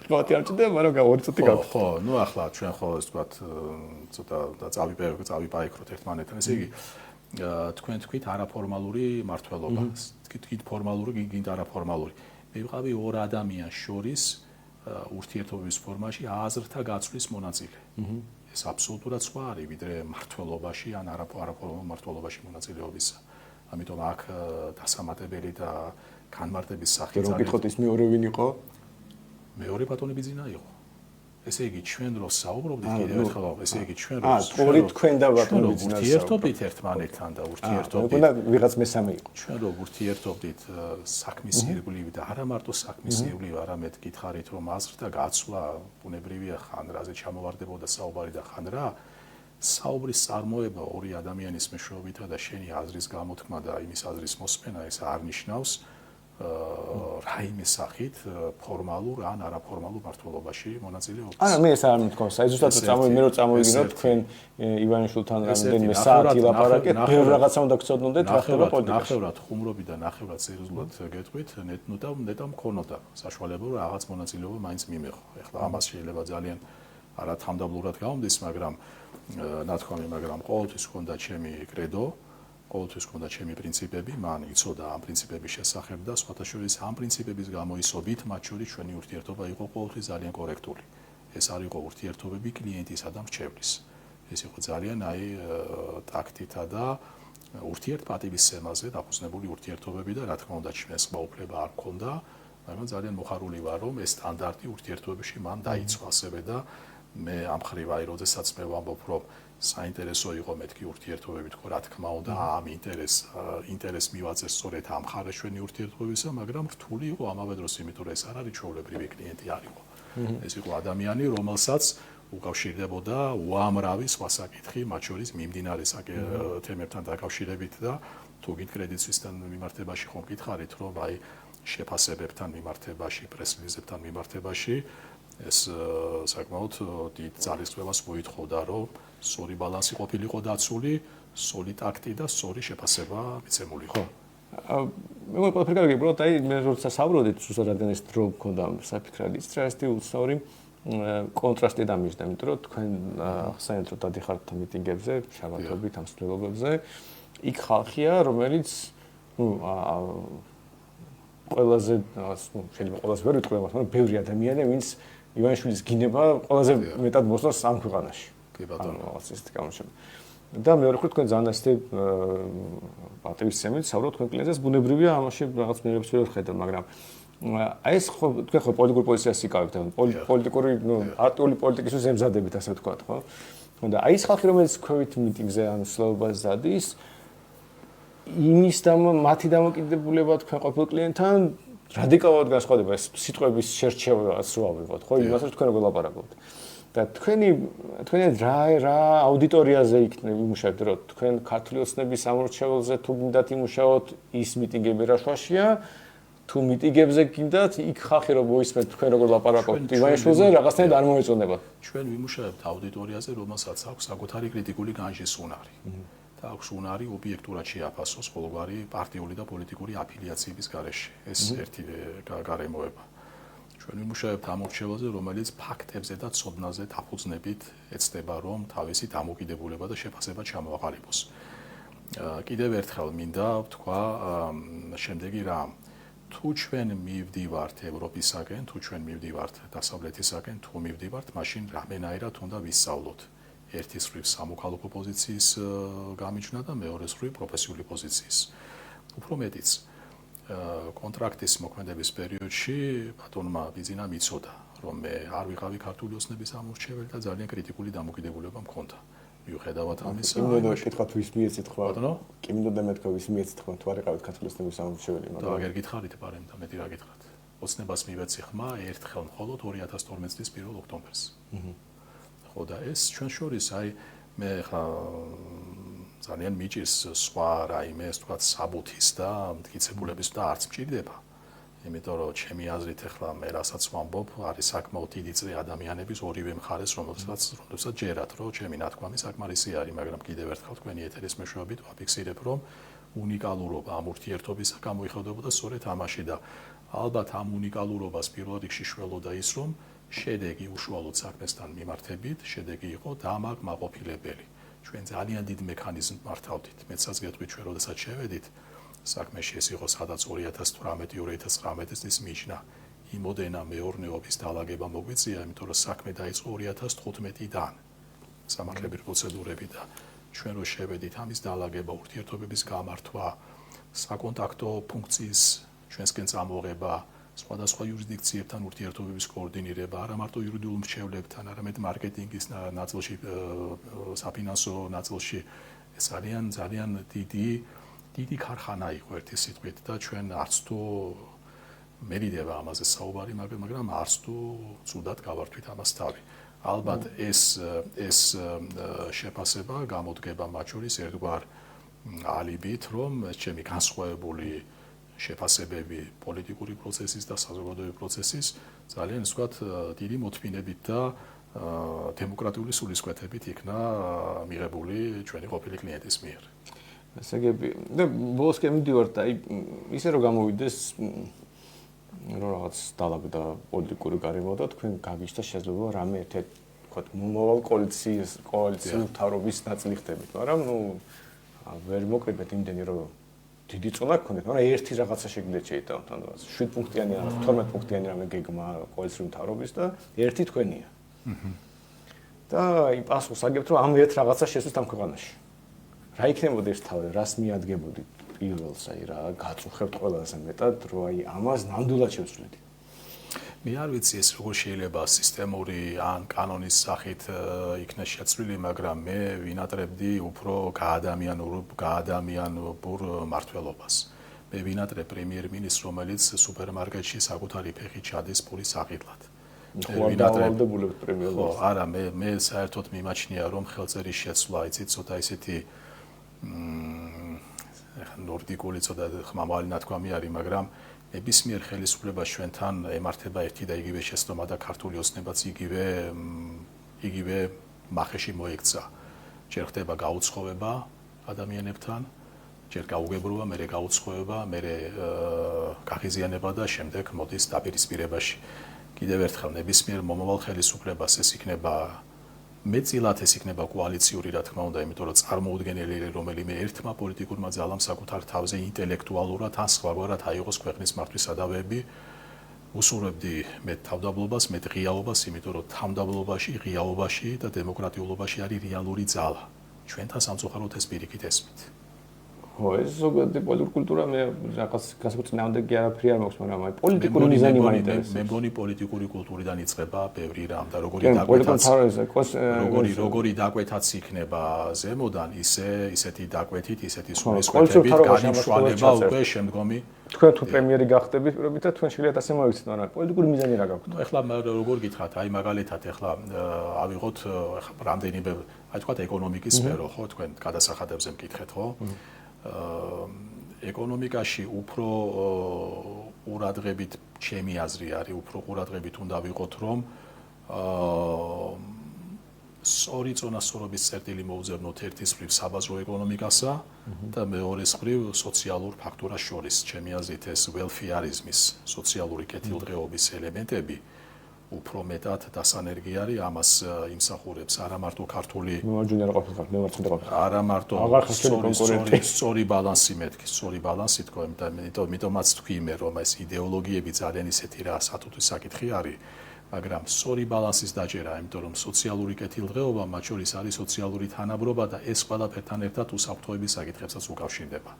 მოდი არ ჭირდება, მაგრამ 2 წუთი გაქვთ. ხო, ნუ ახლა ჩვენ ხო ეს ვთქვათ, ცოტა წავიპაიქროთ ერთმანეთთან. ესე იგი, თქვენ თქვით არაფორმალური მმართველობა. თქვით ფორმალური, გინდა არაფორმალური. მე ვიყავი ორ ადამიანს შორის ურთიერთობის ფორმაში აზრთა გაცვლის მონაწილე. ეს ეს აბსოლუტურად სხვა არის ვიდრე მართლობაში ან არაპარაპოლო მართლობაში მონაწილეობისა. ამიტომ აქ დასამატებელი და განმარტების სახით რომ გითხოთ ის მეორე ვინ იყო? მეორე ბატონი ბიძინა იყო. ესე იგი ჩვენ რო საუბრობდით კიდევ ერთხელ, ესე იგი ჩვენ რო ორი თქვენ და ბატონი ბიძინა ურთიერთობდით ერთმანეთთან და ურთიერთობდით. უნდა ვიღაც მესამე იყო. ჩვენ რო ურთიერთობდით საქმის ირგვლივ და არა მარტო საქმის ირგვლივ, არამედ გითხარით რომ აზრთა გაცვლა ბუნებრივია ხან რაზე ჩამოვარდებოდა საუბარი და ხან რა საუბრის წარმოება ორი ადამიანის მეშვეობითა და შენი აზრის გამოთქმა და იმის აზრის მოსმენა ეს არ ნიშნავს რაიმე სახით ფორმალურ ან არაფორმალურ მართლობაში მონაწილეობას. არა, მე ეს არ მithქოს. აი ზუსტად მე რო წამოვიგინოთ თქვენ ივანიშვილთან რამდენიმე საათი ლაპარაკეთ, ბევრ რაღაცა უნდა გწოდნოდეთ რა ხდება პოლიტიკაში. ნახევრად ხუმრობი და ნახევრად სერიოზულად გეტყვით, ნეტა მქონოდა საშუალება რომ რაღაც მონაწილეობა მაინც მიმეღო. ეხლა ამას შეიძლება ძალიან არათამდაბლურად გავამდის, მაგრამ ნათქვამი, მაგრამ ყოველთვის ჰქონდა ჩემი კრედო, ყოველთვის ჰქონდა ჩემი პრინციპები, მან იცოდა ამ პრინციპების შესახებ და სხვათა შორის ამ პრინციპების გამოისობით მათ შორის ჩვენი ურთიერთობა იყო ყოველთვის ძალიან კორექტული. ეს არ იყო ურთიერთობები კლიენტისა და მრჩევლის. ეს იყო ძალიან ტაქტითა და ურთიერთპატივისცემაზე დაფუძნებული ურთიერთობები და რა თქმა უნდა ჩვენს მოუფლება არ მქონდა, მაგრამ ძალიან მოხარული ვარ რომ ეს სტანდარტი ურთიერთობებში მან დაიცვა ასევე და მე ამ ხრივ აი როდესაც მე ვამბობ რომ საინტერესო იყო მეთქი ურთიერთობები თქო რა თქმა უნდა ამ ინტერეს მივაწეს სწორედ ამ ხარეშვენი ურთიერთობებისა, მაგრამ რთული იყო ამავე დროს, იმიტომ რომ ეს არ არის ჩვეულებრივი კლიენტი არ იყო. ეს იყო ადამიანი, რომელსაც უკავშირდებოდა უამრავი სხვა საკითხი, მათ შორის მიმდინარე თემებთან დაკავშირებით და თუ გით კრედიტსვისთან მიმართებაში ხომ გითხარით, რომ აი შეფასებებთან მიმართებაში, პრესრილიზებთან მიმართებაში ეს საკმაოდ დიდ ძალისხმევას მოითხოვდა, რომ სწორი ბალანსი ყოფილიყო დაცული, სწორი ტაქტი და სწორი შეფასება მიცემულიყო. მე ყველაფერი კარგი, უბრალოდ აი მე როცა საუბრობდით, ზუსტად რადგან ეს დრო მქონდა საფიქრად ისტრასტი უცნაური კონტრასტი დამიჯდა, იმიტომ რომ თქვენ ხსენეთ რომ დადიხართ მიტინგებზე, შაბათობით ამ ცდილობებზე, იქ ხალხია, რომელიც ყველაზე შეიძლება ყველაზე ვერ ვიტყვი, მაგრამ ბევრი ადამიანია, ვინც ივანიშვილის გინება ყველაზე მეტად მოსწონს ამ ქვეყანაში. კი ბატონო, რაღაც ისეთი გამოჩვენა. და მეორე ხრივ თქვენ ძალიან ასეთი პატივისცემით საუბრობთ თქვენ კლიენტებს, ბუნებრივია ამაში რაღაც მიღებს ვერ ხედავ, მაგრამ აი ეს ხო თქვენ ხო პოლიტიკურ პოზიციას იკავებთ, პოლიტიკური, აქტუალური პოლიტიკის ემზადებით, ასე ვთქვათ, ხო? და აი ეს ხალხი, რომელიც ქვევით მიტინგზე ან სლოვობას ზადის, იმის მათი დამოკიდებულება თქვენ ყოფილ კლიენტთან რადიკალურად განსხვავდება ეს სიტყვების შერჩევაც რო ავიღოთ, ხო? იმას რომ თქვენ როგორ ლაპარაკობთ. და თქვენი რა აუდიტორიაზე იმუშავებთ, რომ თქვენ ქართული ოცნების სამორჩეველზე თუ გინდათ იმუშაოთ, ის მიტინგები რა შვაშია, თუ მიტინგებზე გინდათ, იქ ხალხი რო მოისმენთ თქვენ როგორ ლაპარაკობთ ივანიშვილზე, რაღაცნაირად არ მოეწონება. ჩვენ ვიმუშავებთ აუდიტორიაზე, რომელსაც აქვს საკუთარი კრიტიკული განშის უნარი. და აქვს უნარი ობიექტურად შეაფასოს ყოველგვარი პარტიული და პოლიტიკური აფილიაციების გარეშე. ეს ერთი გარემოება. ჩვენ ვიმუშავებთ ამ მორჩეველზე, რომელიც ფაქტებზე და ცოდნაზე დაფუძნებით ეცდება, რომ თავისი დამოკიდებულება და შეფასება ჩამოაყალიბოს. კიდევ ერთხელ მინდა ვთქვა შემდეგი რამ. თუ ჩვენ მივდივართ ევროპისაკენ, თუ ჩვენ მივდივართ დასავლეთისაკენ, თუ მივდივართ, მაშინ რამენაირად უნდა ვისწავლოთ. ერთის მხრივ სამოქალაქო პოზიციის გამიჯვნა და მეორეს მხრივ პროფესიული პოზიციის. უფრო მეტიც, კონტრაქტის მოქმედების პერიოდში ბატონმა ბიძინამ იცოდა, რომ მე არ ვიყავი ქართული ოცნების ამორჩეველი და ძალიან კრიტიკული დამოკიდებულება მქონდა. მიუხედავად ამისა, კი მინდოდა გითხრათ ვის მიეცით ხო? ბატონო? კი მინდოდა მეთქვა ვის მიეცით ხო, თუ არ იყავით ქართული ოცნების ამორჩეველი, მაგრამ და აგერ გითხარით პარემ და მეტი რა გითხრათ. ოცნებას მივეცი ხმა ერთხელ მხოლოდ 2012 წლის 1 ოქტომბერს. ხო და ეს ჩვენ შორის აი მე ხა ძალიან მიჭირს სხვა რაიმე ეს თქვა საბუთის და მტკიცებულების და არც მჭირდება. იმიტომ რომ ჩემი აზრით ახლა მე რასაც ვამბობ, არის საკმაოდ დიდი წრე ადამიანების ორივე მხარეს, რომელსაც ჯერათ, რომ ჩემი ნათქვამი საკმარისი არის, მაგრამ კიდევ ერთხელ თქვენი ეთერის მეშვეობით ვაფიქსირებ, რომ უნიკალურობა ამ ურთიერთობისა გამოიხატებოდა სწორედ ამაში და ალბათ ამ უნიკალურობას პირველ რიგში შველოდა ის, რომ შედეგი უშუალოდ საქმესთან მიმართებით, შედეგი იყო დამაკმაყოფილებელი. ჩვენ ძალიან დიდ მექანიზმს მართავდით. მეცაც გეტყვით ჩვენ როდესაც შევედით საქმეში ეს იყო სადაც 2018-2019 წლის მიჯნა. იმოდენა მეურნეობის დაალაგება მოგვიწია, იმიტომ რომ საქმე დაიწყო 2015-დან. სამართლებრივი პროცედურები და ჩვენ რო შევედით ამის დაალაგება, ურთიერთობების გამართვა, საკონტაქტო ფუნქციის ჩვენსკენ წამოღება, სხვადასხვა იურისდიქციებთან ურთიერთობების კოორდინირება, არა მარტო იურიდიულ მრჩევლებთან, არამედ მარკეტინგის ნაწილში, საფინანსო ნაწილში, ეს ძალიან დიდი ქარხანა იყო ერთი სიტყვით და ჩვენ არც თუ მერიდება ამაზე საუბარი, მაგრამ არც თუ ცუდად გავართვით ამას თავი. ალბათ ეს შეფასება გამოდგება მათ შორის ერთგვარ ალიბით, რომ ჩემი განსხვავებული შეფასებები პოლიტიკური პროცესის და საზოგადოებრივი პროცესის ძალიან ისე ვთქვათ დიდი მოთმინებით და დემოკრატიული სულისკვეთებით იქნა მიღებული ჩვენი ყოფილი კლიენტის მიერ. ესე იგი, და ბოლოსკენ მივდივართ და ისე რომ გამოვიდეს რომ რაღაც დაალაგდა პოლიტიკური გარემო და თქვენ გაგიჩნდა შესაძლებლობა რამე ერთ-ერთ ვთქვათ მომავალ კოალიციურ მთავრობის ნაწილი ხდებით, მაგრამ ვერ მოკრიბეთ იმდენი რომ დიდი წონა გქონდეთ, მაგრამ ერთი რაღაცა შეგიძლიათ შეიტანოთ, ანუ 7 პუნქტიანი ან 12 პუნქტიანი რამე გეგმა კოალიციური მთავრობის და ერთი თქვენია. და იმ პასუხს აგებთ რომ ამ ერთ რაღაცა შეცვით ამ ქვეყანაში. რა იქნებოდა ეს თავი, რას მიადგებოდით პირველს, აი რა გაწუხებთ ყველაზე მეტად, რომ აი ამას ნამდვილად შევცვლით. მე არ ვიცი ეს როგორ შეიძლება სისტემური ან კანონის სახით იქნა შეცვლილი, მაგრამ მე ვინატრებდი უფრო გაადამიანურ მართლობას. მე ვინატრებ პრემიერ-მინისტრს, რომელიც სუპერმარკეტში საკუთარი ფეხით ჩადის პურის საყიდლად. ვინატრებდებულებ პრემიერ-მინისტრს. ხო, არა, მე საერთოდ მიმაჩნია, რომ ხელწერის შეცვლა, იცით, ცოტა ისეთი ნორდიკული ცოტა ხმამაღალი ნათქვამი არის, მაგრამ ნებისმიერ ხელისუფლებას ჩვენთან ემართება ერთი და იგივე შეცდომა და ქართული ოცნებაც იგივე მახეში მოექცა. ჯერ ხდება გაუცხოება ადამიანებთან, ჯერ გაუგებრობა, მერე გაუცხოება, მერე გაღიზიანება და შემდეგ მოდის დაპირისპირებაში. კიდევ ერთხელ ნებისმიერ მომავალ ხელისუფლებას ეს იქნება მეწილად ეს იქნება კოალიციური, რა თქმა უნდა, იმიტომ რომ წარმოუდგენელი რომელიმე ერთმა პოლიტიკურმა ძალამ საკუთარ თავზე ინტელექტუალურად ან სხვაგვარად აიღოს ქვეყნის მართვის სადავეები. უსურვებდი მე თავდაბლობას, მე ღიაობას, იმიტომ რომ თავდაბლობაში, ღიაობაში და დემოკრატიულობაში არის რეალური ძალა. ჩვენთან სამწუხაროდ ეს პირიქით ესმით. ხო, ეს ზოგადად პოლიტიკური კულტურა მე რაღაც განსაკუთრებულად არაფერი არ მაქვს, მაგრამ აი პოლიტიკური მიზანი მაინტერესებს. მე მგონი პოლიტიკური კულტურიდან იწყება ბევრი რამ და როგორი დაკვეთაც იქნება ზემოდან, ისეთი დაკვეთით, ისეთი სულისკვეთებით განიმშვალება უკვე შემდგომი. თქვენ თუ პრემიერი გახდებით, პირობითად თქვენ შეიძლება ასე მოიქცეთ, მაგრამ პოლიტიკური მიზანი რა გაქვთ? ეხლა როგორ გითხრათ, აი მაგალითად ეხლა ავიღოთ რამდენიმე, აი თქვათ ეკონომიკის სფერო, ხო, თქვენ გადასახადებზე მკითხეთ, ხო? ეკონომიკაში უფრო ყურადღებით ჩემი აზრი არის, უფრო ყურადღებით უნდა ვიყოთ, რომ სწორი წონასწორობის წერტილი მოუძებნოთ ერთის მხრივ საბაზრო ეკონომიკასა და მეორეს მხრივ სოციალურ ფაქტორას შორის. ჩემი აზრით ეს ველფეარიზმის, სოციალური კეთილდღეობის ელემენტები უფრო მეტად დასანერგი არის, ამას იმსახურებს არა მარტო ქართული არა მარტო სწორი ბალანსი მეთქი, სწორი ბალანსი თქო, იმიტომაც თქვი მე რომ ეს იდეოლოგიები ძალიან ისეთი რა სათუთის საკითხი არის, მაგრამ სწორი ბალანსის დაჭერა, იმიტომ რომ სოციალური კეთილდღეობა მათ შორის არის სოციალური თანაბრობა და ეს ყველაფერთან ერთად უსაფრთხოების საკითხებსაც უკავშირდება.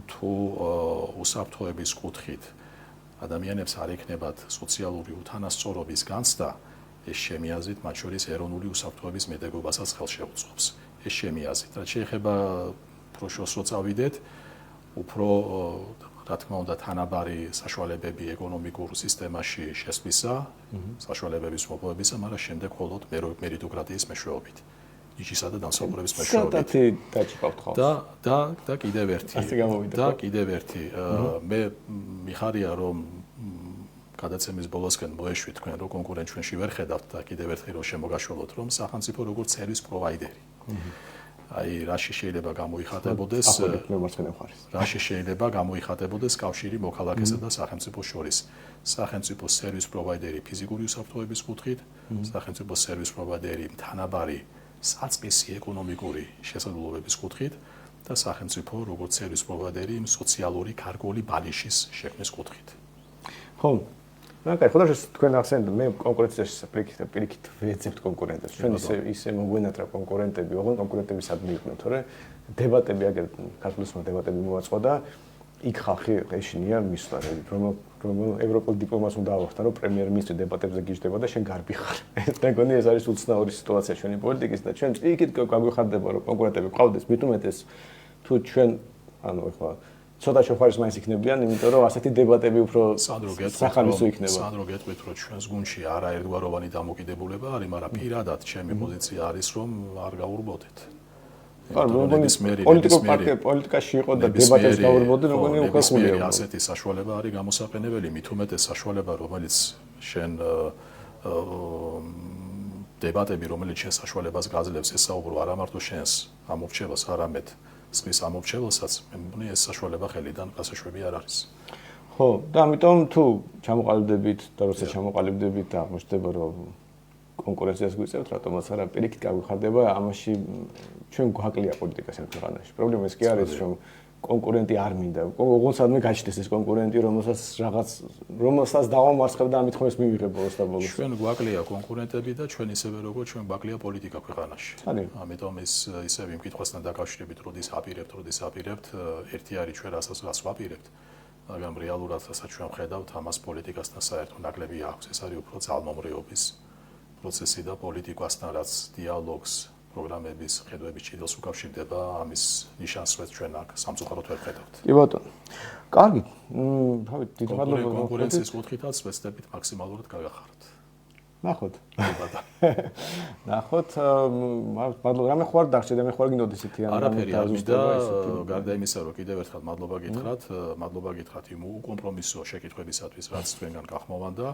თუ უსაფრთხოების კუთხით ადამიანებს არ ექნებათ სოციალური უთანასწორობის განცდა, ეს ჩემი აზრით მათ შორის ეროვნული უსაფრთხოების მედეგობასაც ხელს შეუწყობს. ეს ჩემი აზრით. რაც შეეხება პროშოს რო წავიდეთ, უფრო რა თქმა უნდა თანაბარი საშუალებები ეკონომიკურ სისტემაში შესვლისა, საშუალებების მოპოვებისა, მაგრამ შემდეგ მხოლოდ მერიტოკრატიის მეშვეობით. ნიშისა და დამსახურების მეშვეობით. და კიდევ ერთი. მე მიხარია რომ გადაცემის ბოლოსკენ მოეშვით თქვენ რომ კონკურენტ ჩვენში ვერ ხედავთ და კიდევ ერთხელ რომ შემოგაშველოთ რომ სახელმწიფო როგორც სერვის პროვაიდერი. აი რაში შეიძლება გამოიხატებოდეს კავშირი მოქალაქესა და სახელმწიფოს შორის. სახელმწიფო სერვის პროვაიდერი ფიზიკური უსაფრთხოების კუთხით, სახელმწიფო სერვის პროვაიდერი თანაბარი საწყისი ეკონომიკური შესაძლებლობების კუთხით და სახელმწიფო როგორც სერვის პროვაიდერი სოციალური გარკვეული ბალიშის შექმნის კუთხით. ხო, კაი, ხოდა თქვენ ახსენეთ, მე კონკურენციაში პირიქით ვეძებთ კონკურენტებს. ჩვენ ისე მოგვენათ რა კონკურენტები, ოღონდ კონკურენტები სადმე იყვნენ, თორე დებატები აგერ ქართულისმა დებატები მოაწყო და იქ ხალხი ეშინია მისვლა, რომ ევროპულ დიპლომატს უნდა ავახსნა, რომ პრემიერ-მინისტრი დებატებზე გიждდება და შენ გარბი ხარ. მე მგონი ეს არის უცნაური სიტუაცია ჩვენი პოლიტიკის და ჩვენ იქით გაგვიხარდება, რომ კონკურენტები ყავდეს, მით უმეტეს თუ ჩვენ ეხლა ცოტა შეხვარის მაინც იქნებიან, იმიტომ რომ ასეთი დებატები უფრო სახალისო იქნება. სანდრო გეტყვით, რომ ჩვენს გუნდში არა ერთგვაროვანი დამოკიდებულება არის, მაგრამ პირადად ჩემი პოზიცია არის, რომ არ გაურბოდეთ. პოლიტიკაში იყო და დებატებს გაურბოდნენ, მგონი უკვე ხულია. ასეთი საშუალება არის გამოსაყენებელი, მით უმეტეს საშუალება, რომელიც შენ დებატები, რომელიც შენ საშუალებას გაძლევს, ესაუბრო არა მარტო შენს ამორჩევას, არამედ სხვის ამორჩევალსაც, მე მგონი ეს საშუალება ხელიდან გასაშვები არ არის. ხო, და ამიტომ თუ ჩამოყალიბდებით და როცა ჩამოყალიბდებით და აღმოჩნდება, რომ კონკურენციას გვიწევთ, რატომაც არა, პირიქით გაგვიხარდება, ამაში ჩვენ გვაკლია პოლიტიკას ერთ ქვეყანაში. პრობლემა ის კი არის, რომ კონკურენტი არ მინდა. ოღონდ გაჩნდეს ეს კონკურენტი, რომელსაც დავამარცხებ და ამით ხმებს მივიღებ ბოლოს და ბოლოს. ჩვენ გვაკლია კონკურენტები და ჩვენ ისევე როგორც ჩვენ გვაკლია პოლიტიკა ქვეყანაში. ამიტომ ისევ იმ კითხვასთან დაკავშირებით, როდის აპირებთ, ერთი არის ჩვენ რასაც ვაპირებთ, მაგრამ რეალურად რასაც ჩვენ ხედავთ, ამას პოლიტიკასთან საერთო ნაკლები აქვს. ეს არის უფრო ძალმომრეობის პროცესი და პოლიტიკასთან რაც დიალოგს პროგრამების ხედვების ჭიდელს უკავშირდება, ამის ნიშანსვეც ჩვენ აქ სამწუხაროდ ვერ ხედავთ. კი ბატონო. კარგი. თავით დიდი მადლობა კონკურენციის კუთხითაც ვეცდებით მაქსიმალურად გაგახაროთ. ნახოთ. ნახოთ, მადლობა. რამე ხوار დაგჭირდა, მე ხوار გინდოდი ისეთი არაფერი არ მინდა, გარდა იმისა, რომ კიდევ ერთხელ მადლობა გითხრათ იმ უკომპრომისო შეკითხვებისათვის, რაც თქვენგან გახმოვანდა.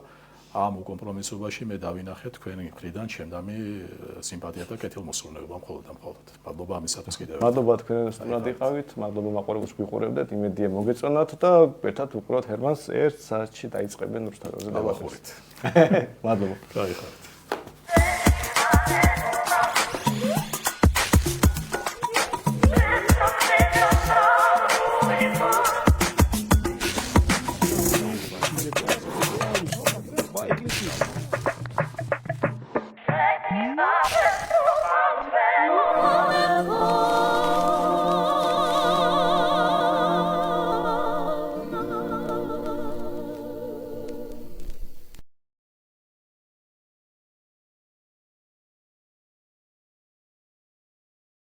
ამ უკომპრომისობაში მე დავინახე თქვენი მხრიდან ჩემდამი სიმპათია და კეთილმოსურნეობა მხოლოდ. მადლობა ამისათვის კიდევ ერთხელ. მადლობა თქვენ სტუმრად იყავით, მადლობა მაყურებელს გვიყურებდეთ, იმედია მოგეწონათ და ერთად უყუროთ ჰერმანს ერთ საათში დაიწყებენ რუსთაველზე დებატებს. მადლობა. მადლობა. გაიხარეთ.